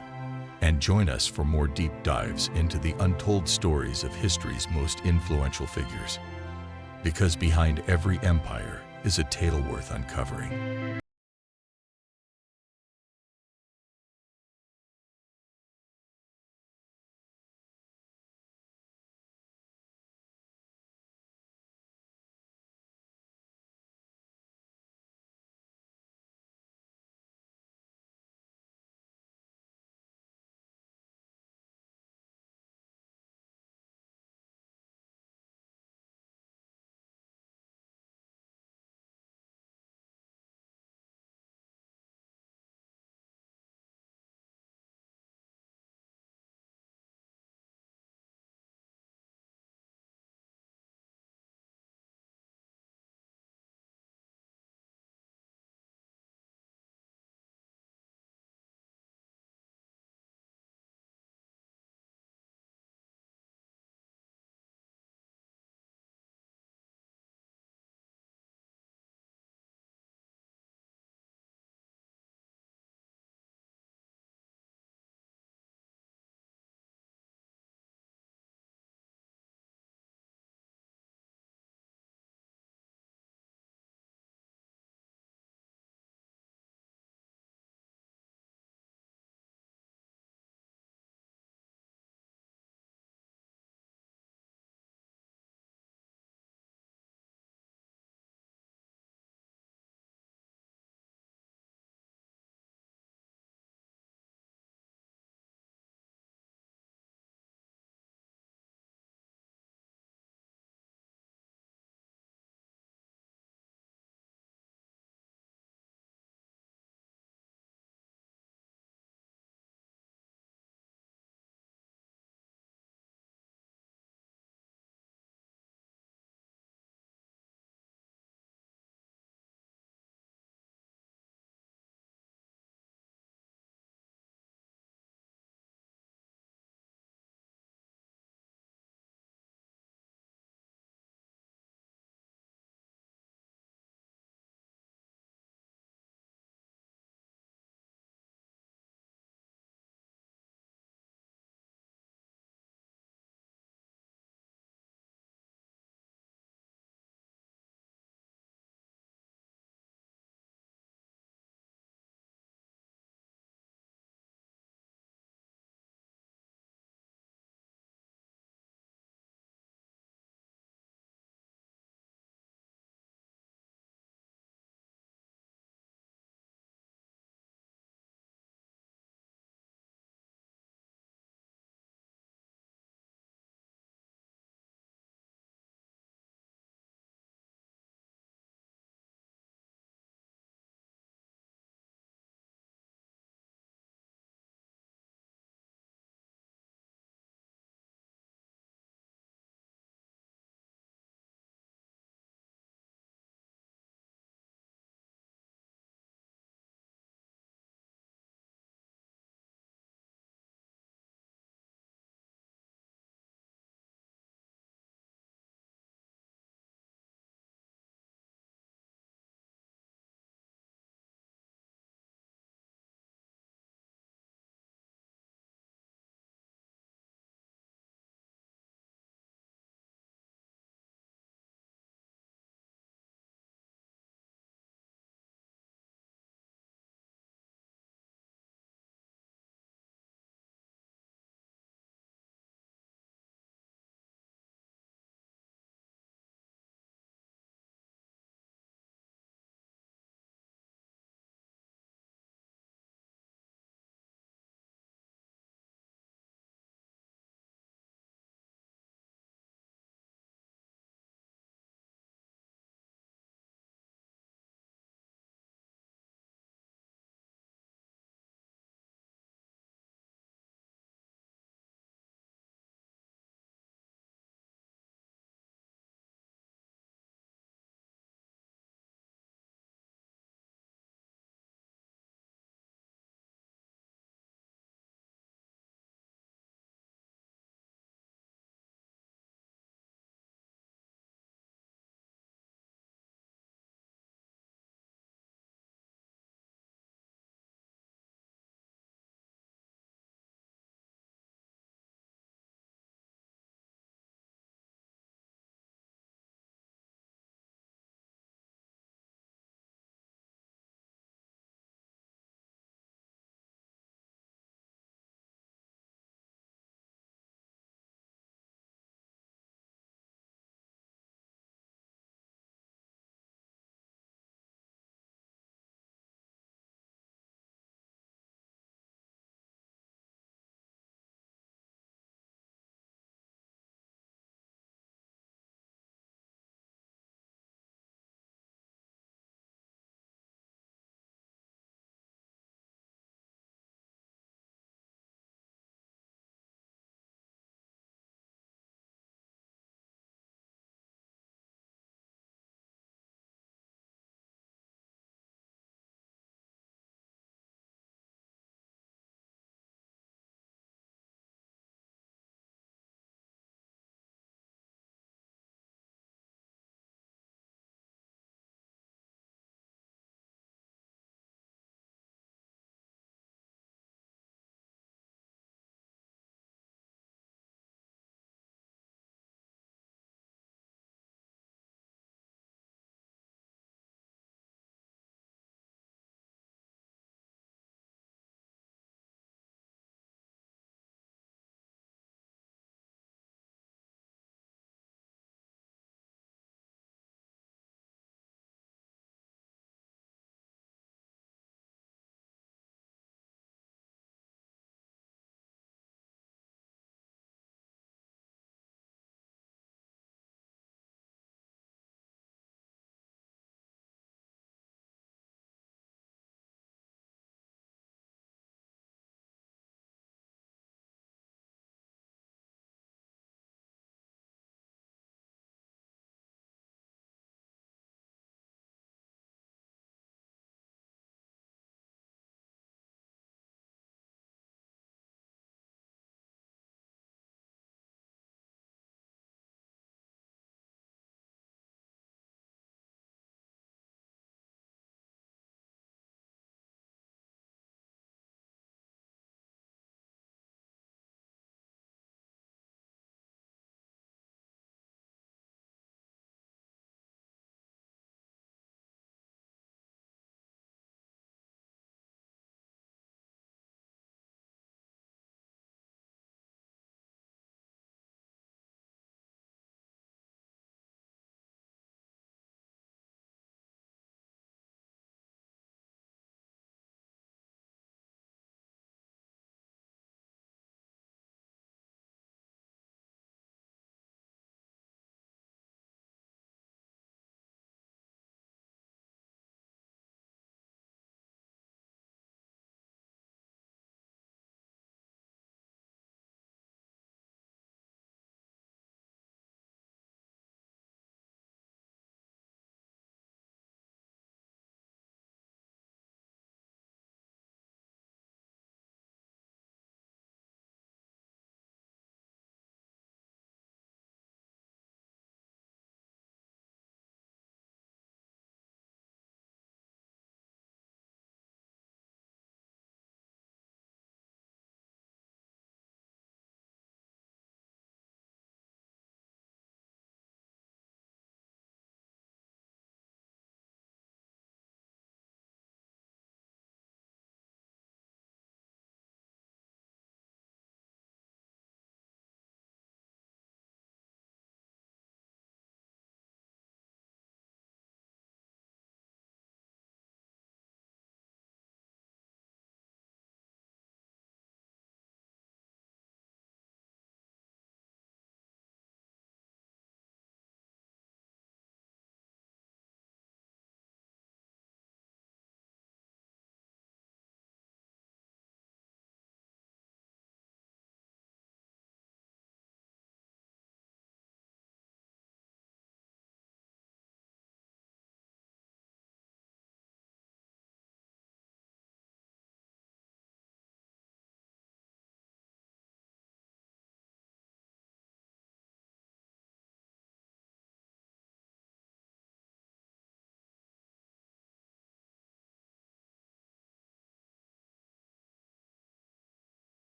and join us for more deep dives into the untold stories of history's most influential figures. Because behind every empire is a tale worth uncovering.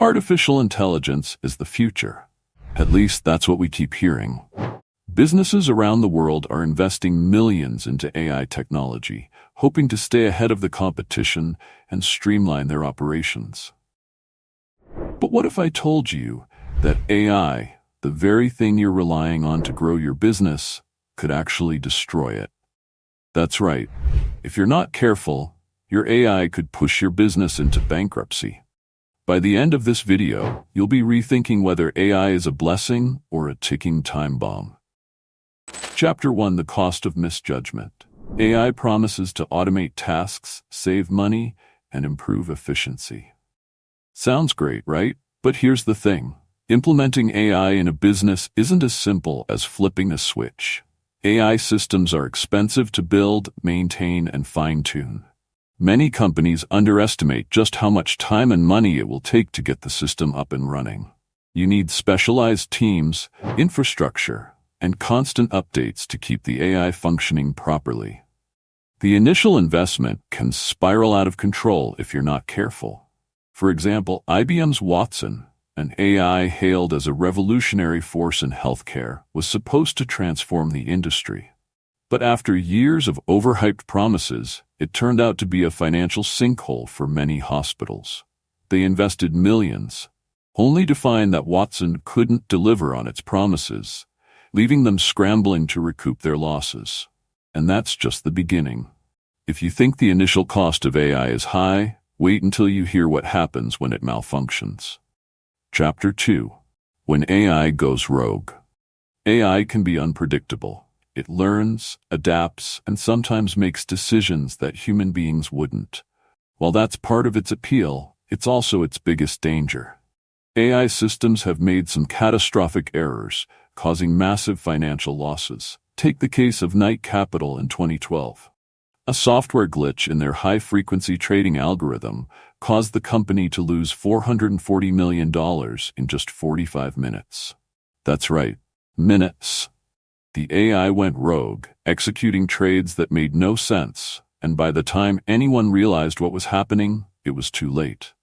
Artificial intelligence is the future. At least that's what we keep hearing. Businesses around the world are investing millions into AI technology, hoping to stay ahead of the competition and streamline their operations. But what if I told you that AI, the very thing you're relying on to grow your business, could actually destroy it? That's right. If you're not careful, your AI could push your business into bankruptcy. By the end of this video, you'll be rethinking whether AI is a blessing or a ticking time bomb. Chapter 1: The Cost of Misjudgment. AI promises to automate tasks, save money, and improve efficiency. Sounds great, right? But here's the thing. Implementing AI in a business isn't as simple as flipping a switch. AI systems are expensive to build, maintain, and fine-tune. Many companies underestimate just how much time and money it will take to get the system up and running. You need specialized teams, infrastructure, and constant updates to keep the AI functioning properly. The initial investment can spiral out of control if you're not careful. For example, IBM's Watson, an AI hailed as a revolutionary force in healthcare, was supposed to transform the industry. But after years of overhyped promises, it turned out to be a financial sinkhole for many hospitals. They invested millions, only to find that Watson couldn't deliver on its promises, leaving them scrambling to recoup their losses. And that's just the beginning. If you think the initial cost of AI is high, wait until you hear what happens when it malfunctions. Chapter 2: When AI goes rogue. AI can be unpredictable. It learns, adapts, and sometimes makes decisions that human beings wouldn't. While that's part of its appeal, it's also its biggest danger. AI systems have made some catastrophic errors, causing massive financial losses. Take the case of Knight Capital in 2012. A software glitch in their high-frequency trading algorithm caused the company to lose $440 million in just 45 minutes. That's right, minutes. The AI went rogue, executing trades that made no sense, and by the time anyone realized what was happening, it was too late.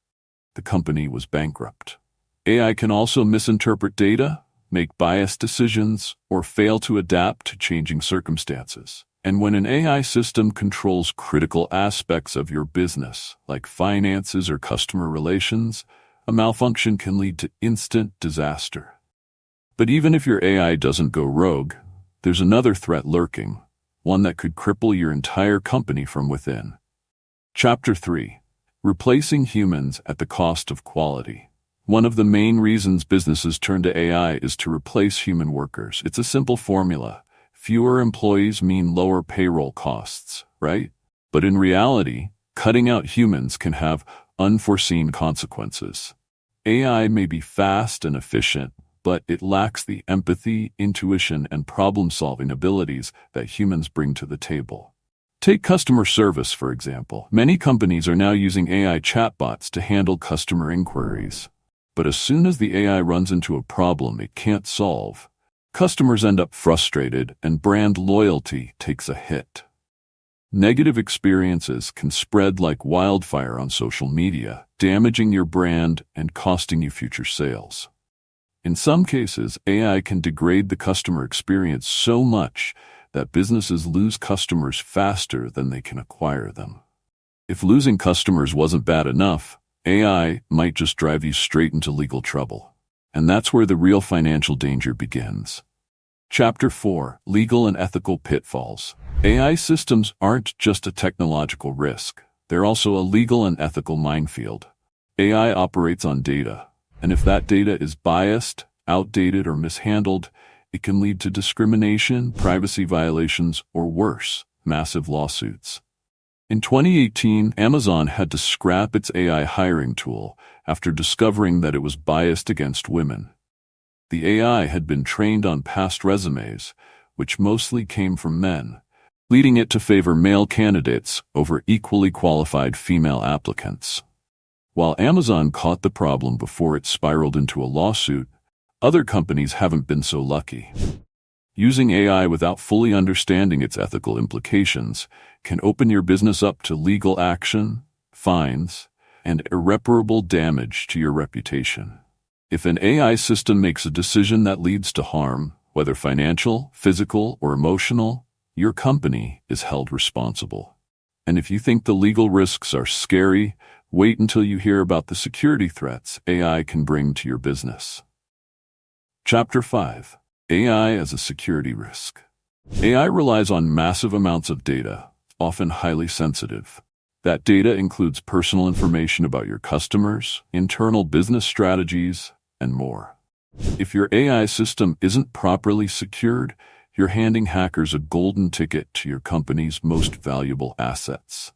The company was bankrupt. AI can also misinterpret data, make biased decisions, or fail to adapt to changing circumstances. And when an AI system controls critical aspects of your business, like finances or customer relations, a malfunction can lead to instant disaster. But even if your AI doesn't go rogue, there's another threat lurking, one that could cripple your entire company from within. Chapter 3: Replacing Humans at the Cost of Quality. One of the main reasons businesses turn to AI is to replace human workers. It's a simple formula. Fewer employees mean lower payroll costs, right? But in reality, cutting out humans can have unforeseen consequences. AI may be fast and efficient, but it lacks the empathy, intuition, and problem-solving abilities that humans bring to the table. Take customer service, for example. Many companies are now using AI chatbots to handle customer inquiries. But as soon as the AI runs into a problem it can't solve, customers end up frustrated and brand loyalty takes a hit. Negative experiences can spread like wildfire on social media, damaging your brand and costing you future sales. In some cases, AI can degrade the customer experience so much that businesses lose customers faster than they can acquire them. If losing customers wasn't bad enough, AI might just drive you straight into legal trouble. And that's where the real financial danger begins. Chapter 4: Legal and Ethical Pitfalls. AI systems aren't just a technological risk. They're also a legal and ethical minefield. AI operates on data, and if that data is biased, outdated, or mishandled, it can lead to discrimination, privacy violations, or worse, massive lawsuits. In 2018, Amazon had to scrap its AI hiring tool after discovering that it was biased against women. The AI had been trained on past resumes, which mostly came from men, leading it to favor male candidates over equally qualified female applicants. While Amazon caught the problem before it spiraled into a lawsuit, other companies haven't been so lucky. Using AI without fully understanding its ethical implications can open your business up to legal action, fines, and irreparable damage to your reputation. If an AI system makes a decision that leads to harm, whether financial, physical, or emotional, your company is held responsible. And if you think the legal risks are scary, wait until you hear about the security threats AI can bring to your business. Chapter 5. AI as a security risk. AI relies on massive amounts of data, often highly sensitive. That data includes personal information about your customers, internal business strategies, and more. If your AI system isn't properly secured, you're handing hackers a golden ticket to your company's most valuable assets.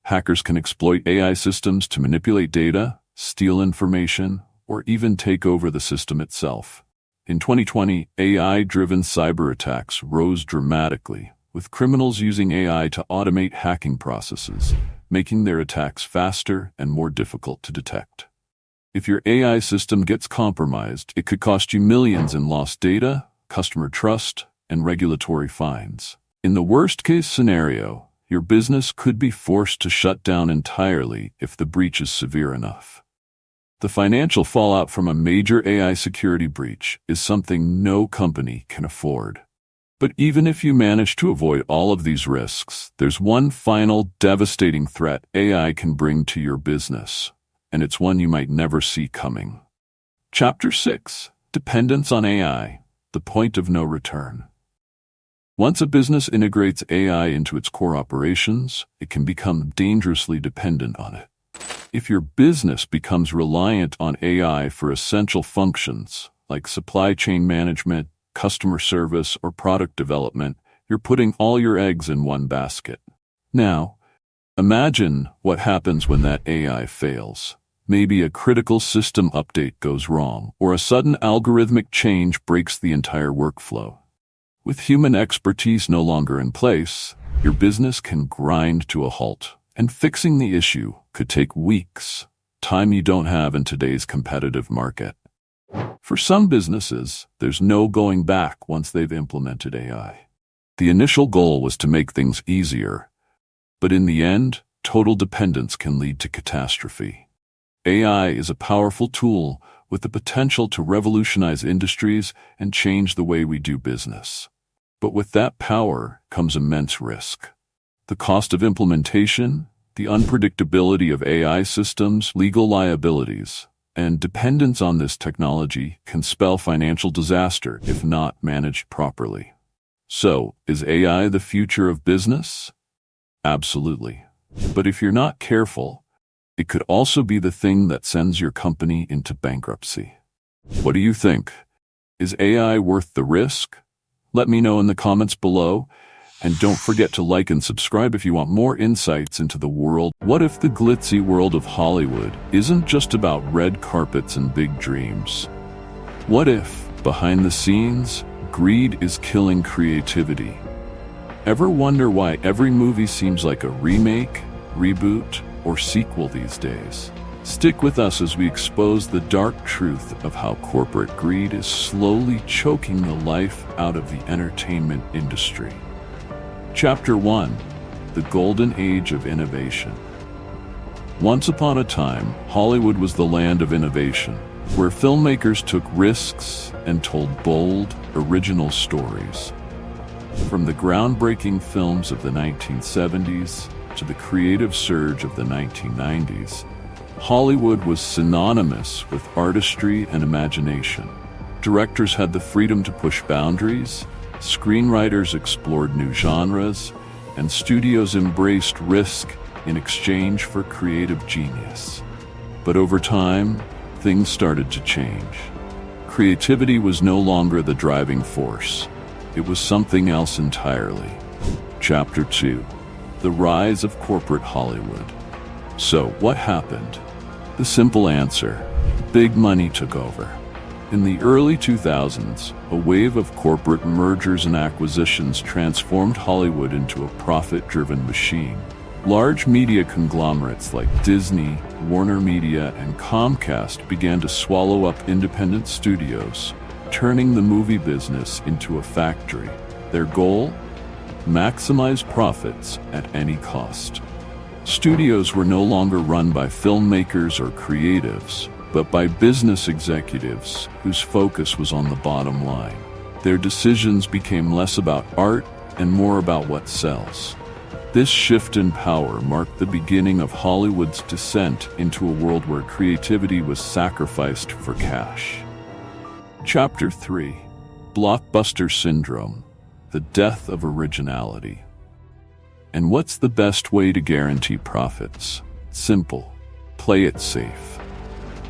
Hackers can exploit AI systems to manipulate data, steal information, or even take over the system itself. In 2020, AI-driven cyber attacks rose dramatically, with criminals using AI to automate hacking processes, making their attacks faster and more difficult to detect. If your AI system gets compromised, it could cost you millions in lost data, customer trust, and regulatory fines. In the worst-case scenario, your business could be forced to shut down entirely if the breach is severe enough. The financial fallout from a major AI security breach is something no company can afford. But even if you manage to avoid all of these risks, there's one final devastating threat AI can bring to your business, and it's one you might never see coming. Chapter 6. Dependence on AI, the point of no return. Once a business integrates AI into its core operations, it can become dangerously dependent on it. If your business becomes reliant on AI for essential functions, like supply chain management, customer service, or product development, you're putting all your eggs in one basket. Now, imagine what happens when that AI fails. Maybe a critical system update goes wrong, or a sudden algorithmic change breaks the entire workflow. With human expertise no longer in place, your business can grind to a halt, and fixing the issue could take weeks, time you don't have in today's competitive market. For some businesses, there's no going back once they've implemented AI. The initial goal was to make things easier, but in the end, total dependence can lead to catastrophe. AI is a powerful tool with the potential to revolutionize industries and change the way we do business. But with that power comes immense risk. The cost of implementation, the unpredictability of AI systems, legal liabilities, and dependence on this technology can spell financial disaster if not managed properly. So, is AI the future of business? Absolutely. But if you're not careful, it could also be the thing that sends your company into bankruptcy. What do you think? Is AI worth the risk? Let me know in the comments below, and don't forget to like and subscribe if you want more insights into the world. What if the glitzy world of Hollywood isn't just about red carpets and big dreams? What if, behind the scenes, greed is killing creativity? Ever wonder why every movie seems like a remake, reboot, or sequel these days? Stick with us as we expose the dark truth of how corporate greed is slowly choking the life out of the entertainment industry. Chapter 1. The Golden Age of Innovation. Once upon a time, Hollywood was the land of innovation, where filmmakers took risks and told bold, original stories. From the groundbreaking films of the 1970s to the creative surge of the 1990s, Hollywood was synonymous with artistry and imagination. Directors had the freedom to push boundaries, screenwriters explored new genres, and studios embraced risk in exchange for creative genius. But over time, things started to change. Creativity was no longer the driving force. It was something else entirely. Chapter 2. The Rise of Corporate Hollywood. So, what happened? The simple answer: big money took over. In the early 2000s, a wave of corporate mergers and acquisitions transformed Hollywood into a profit-driven machine. Large media conglomerates like Disney, Warner Media, and Comcast began to swallow up independent studios, turning the movie business into a factory. Their goal? Maximize profits at any cost. Studios were no longer run by filmmakers or creatives, but by business executives whose focus was on the bottom line. Their decisions became less about art and more about what sells. This shift in power marked the beginning of Hollywood's descent into a world where creativity was sacrificed for cash. Chapter 3: Blockbuster Syndrome: The Death of Originality. And what's the best way to guarantee profits? Simple. Play it safe.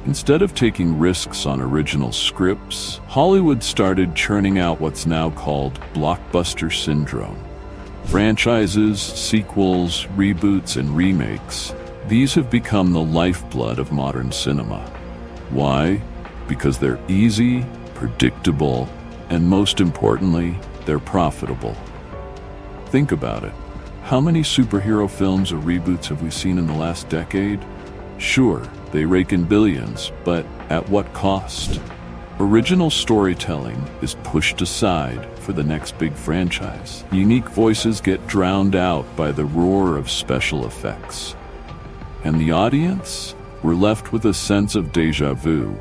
Instead of taking risks on original scripts, Hollywood started churning out what's now called blockbuster syndrome. Franchises, sequels, reboots, and remakes, these have become the lifeblood of modern cinema. Why? Because they're easy, predictable, and most importantly, they're profitable. Think about it. How many superhero films or reboots have we seen in the last decade? Sure, they rake in billions, but at what cost? Original storytelling is pushed aside for the next big franchise. Unique voices get drowned out by the roar of special effects. And the audience? We're left with a sense of déjà vu,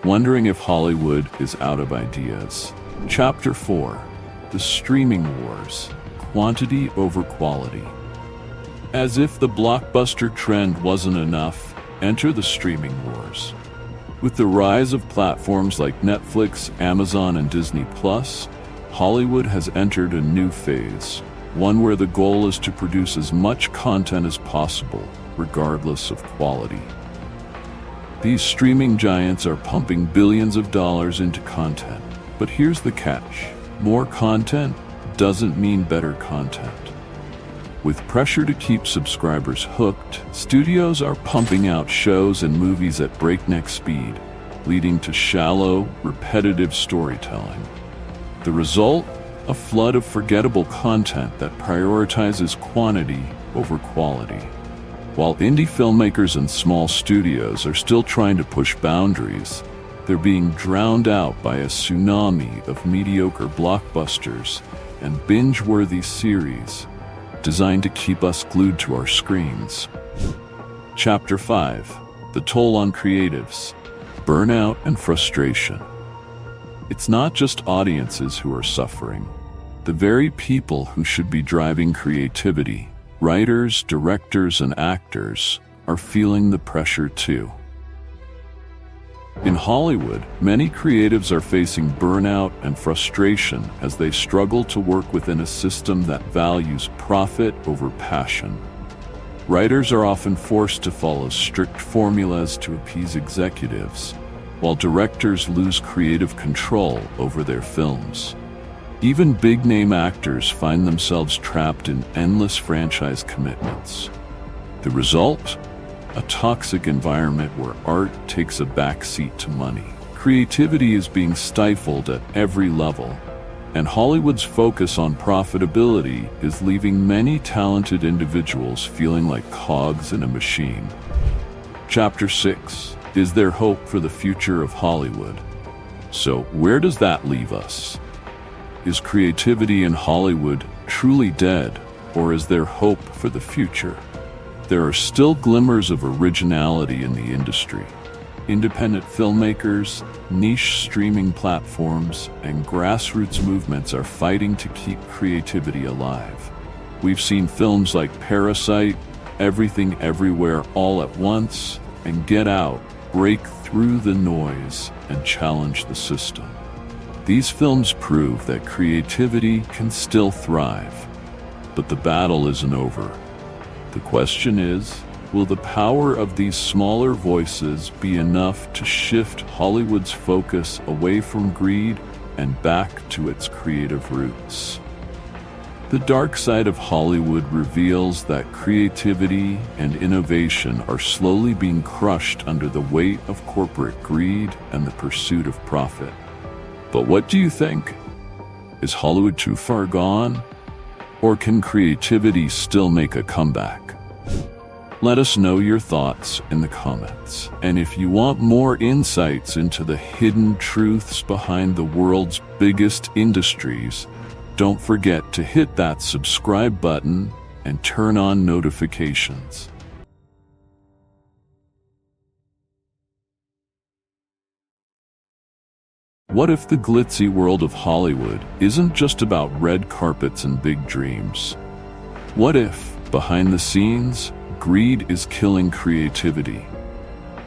wondering if Hollywood is out of ideas. Chapter 4: The Streaming Wars: Quantity over Quality. As if the blockbuster trend wasn't enough, enter the streaming wars. With the rise of platforms like Netflix, Amazon, and Disney+, Hollywood has entered a new phase, one where the goal is to produce as much content as possible, regardless of quality. These streaming giants are pumping billions of dollars into content, but here's the catch: more content doesn't mean better content. With pressure to keep subscribers hooked, studios are pumping out shows and movies at breakneck speed, leading to shallow, repetitive storytelling. The result? A flood of forgettable content that prioritizes quantity over quality. While indie filmmakers and small studios are still trying to push boundaries, they're being drowned out by a tsunami of mediocre blockbusters and binge-worthy series designed to keep us glued to our screens. Chapter 5: The Toll on Creatives: Burnout and Frustration. It's not just audiences who are suffering. The very people who should be driving creativity, writers, directors, and actors, are feeling the pressure too. In Hollywood, many creatives are facing burnout and frustration as they struggle to work within a system that values profit over passion. Writers are often forced to follow strict formulas to appease executives, while directors lose creative control over their films. Even big-name actors find themselves trapped in endless franchise commitments. The result? A toxic environment where art takes a backseat to money. Creativity is being stifled at every level, and Hollywood's focus on profitability is leaving many talented individuals feeling like cogs in a machine. Chapter 6: Is there hope for the future of Hollywood? So, where does that leave us? Is creativity in Hollywood truly dead, or is there hope for the future? There are still glimmers of originality in the industry. Independent filmmakers, niche streaming platforms, and grassroots movements are fighting to keep creativity alive. We've seen films like Parasite, Everything Everywhere All at Once, and Get Out break through the noise and challenge the system. These films prove that creativity can still thrive, but the battle isn't over. The question is, will the power of these smaller voices be enough to shift Hollywood's focus away from greed and back to its creative roots? The dark side of Hollywood reveals that creativity and innovation are slowly being crushed under the weight of corporate greed and the pursuit of profit. But what do you think? Is Hollywood too far gone? Or can creativity still make a comeback? Let us know your thoughts in the comments. And if you want more insights into the hidden truths behind the world's biggest industries, don't forget to hit that subscribe button and turn on notifications. What if the glitzy world of Hollywood isn't just about red carpets and big dreams? What if, behind the scenes, greed is killing creativity?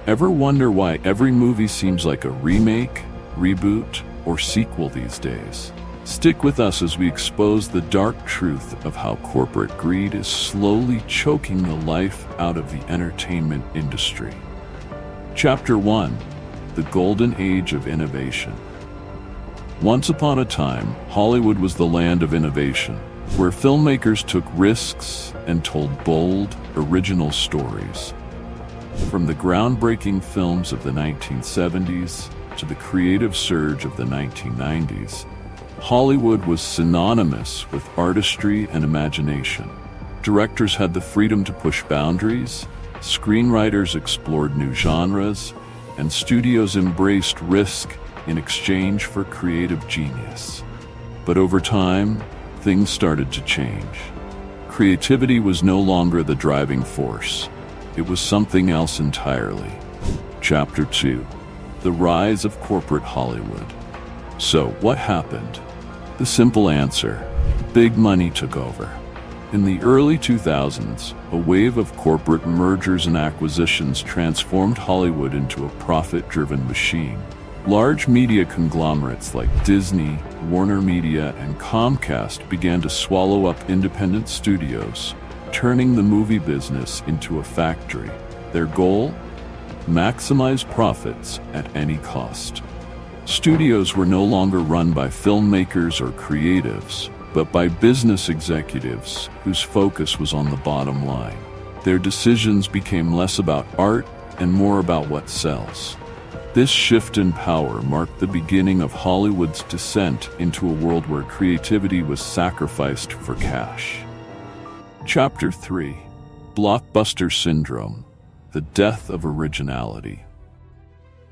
Ever wonder why every movie seems like a remake, reboot, or sequel these days? Stick with us as we expose the dark truth of how corporate greed is slowly choking the life out of the entertainment industry. Chapter 1: The Golden Age of Innovation. Once upon a time, Hollywood was the land of innovation, where filmmakers took risks and told bold, original stories. From the groundbreaking films of the 1970s to the creative surge of the 1990s, Hollywood was synonymous with artistry and imagination. Directors had the freedom to push boundaries, screenwriters explored new genres, and studios embraced risk in exchange for creative genius. But over time, things started to change. Creativity was no longer the driving force. It was something else entirely. Chapter 2: The Rise of Corporate Hollywood. So, what happened? The simple answer: big money took over. In the early 2000s, a wave of corporate mergers and acquisitions transformed Hollywood into a profit-driven machine. Large media conglomerates like Disney, Warner Media, and Comcast began to swallow up independent studios, turning the movie business into a factory. Their goal? Maximize profits at any cost. Studios were no longer run by filmmakers or creatives, but by business executives whose focus was on the bottom line. Their decisions became less about art and more about what sells. This shift in power marked the beginning of Hollywood's descent into a world where creativity was sacrificed for cash. Chapter 3: Blockbuster Syndrome: The Death of Originality.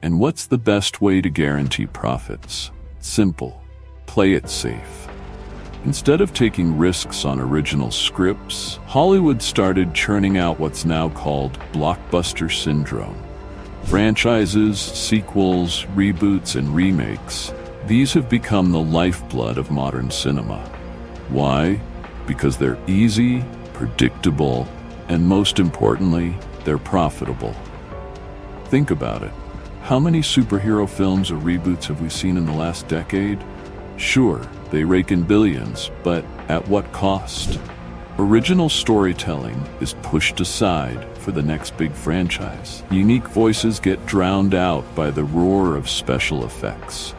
And what's the best way to guarantee profits? Simple: play it safe. Instead of taking risks on original scripts, Hollywood started churning out what's now called blockbuster syndrome. Franchises, sequels, reboots, and remakes, these have become the lifeblood of modern cinema. Why? Because they're easy, predictable, and most importantly, they're profitable. Think about it. How many superhero films or reboots have we seen in the last decade? Sure, they rake in billions, but at what cost? Original storytelling is pushed aside for the next big franchise. Unique voices get drowned out by the roar of special effects.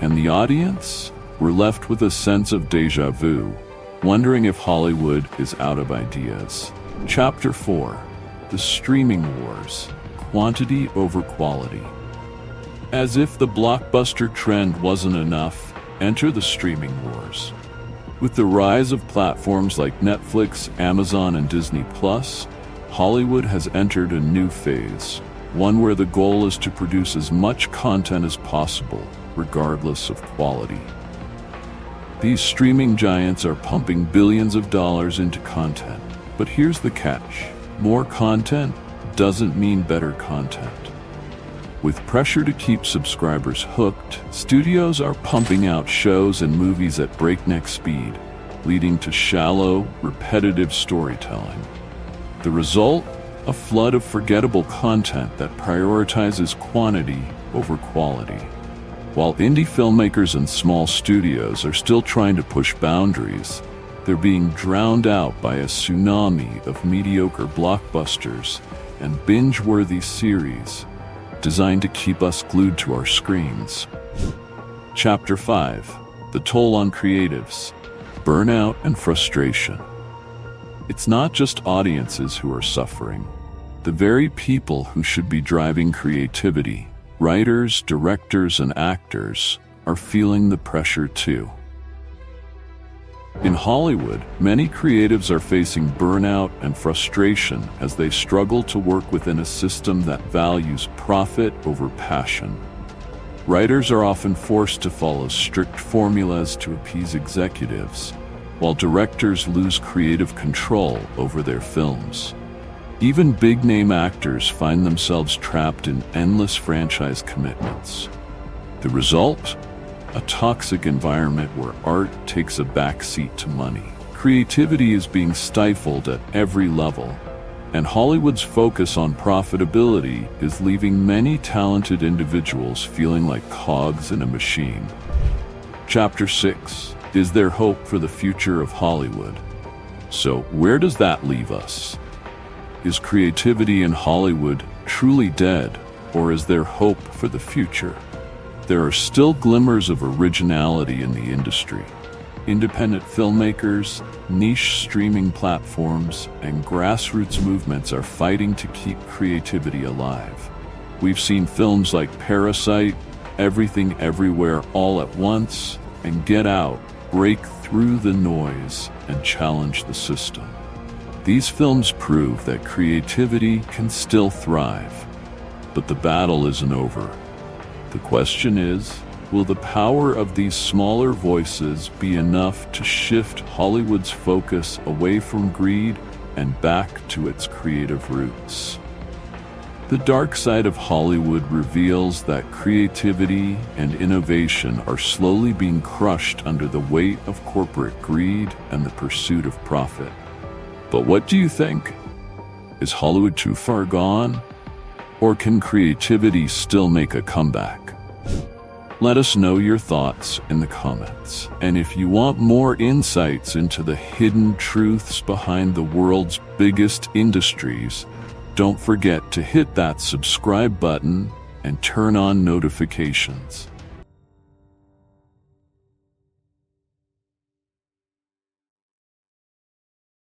And the audience? We're left with a sense of déjà vu, wondering if Hollywood is out of ideas. Chapter 4: The Streaming Wars: Quantity over Quality. As if the blockbuster trend wasn't enough, enter the streaming wars. With the rise of platforms like Netflix, Amazon, and Disney+, Hollywood has entered a new phase, one where the goal is to produce as much content as possible, regardless of quality. These streaming giants are pumping billions of dollars into content, but here's the catch: more content doesn't mean better content. With pressure to keep subscribers hooked, studios are pumping out shows and movies at breakneck speed, leading to shallow, repetitive storytelling. The result? A flood of forgettable content that prioritizes quantity over quality. While indie filmmakers and small studios are still trying to push boundaries, they're being drowned out by a tsunami of mediocre blockbusters and binge-worthy series designed to keep us glued to our screens. Chapter 5: The Toll on Creatives: Burnout and Frustration. It's not just audiences who are suffering. The very people who should be driving creativity, writers, directors, and actors, are feeling the pressure too. In Hollywood, many creatives are facing burnout and frustration as they struggle to work within a system that values profit over passion. Writers are often forced to follow strict formulas to appease executives, while directors lose creative control over their films. Even big-name actors find themselves trapped in endless franchise commitments. The result? A toxic environment where art takes a backseat to money. Creativity is being stifled at every level, and Hollywood's focus on profitability is leaving many talented individuals feeling like cogs in a machine. Chapter 6. Is there hope for the future of Hollywood? So, where does that leave us? Is creativity in Hollywood truly dead, or is there hope for the future? There are still glimmers of originality in the industry. Independent filmmakers, niche streaming platforms, and grassroots movements are fighting to keep creativity alive. We've seen films like Parasite, Everything Everywhere All at Once, and Get Out break through the noise and challenge the system. These films prove that creativity can still thrive, but the battle isn't over. The question is, will the power of these smaller voices be enough to shift Hollywood's focus away from greed and back to its creative roots? The dark side of Hollywood reveals that creativity and innovation are slowly being crushed under the weight of corporate greed and the pursuit of profit. But what do you think? Is Hollywood too far gone? Or can creativity still make a comeback? Let us know your thoughts in the comments. And if you want more insights into the hidden truths behind the world's biggest industries, don't forget to hit that subscribe button and turn on notifications.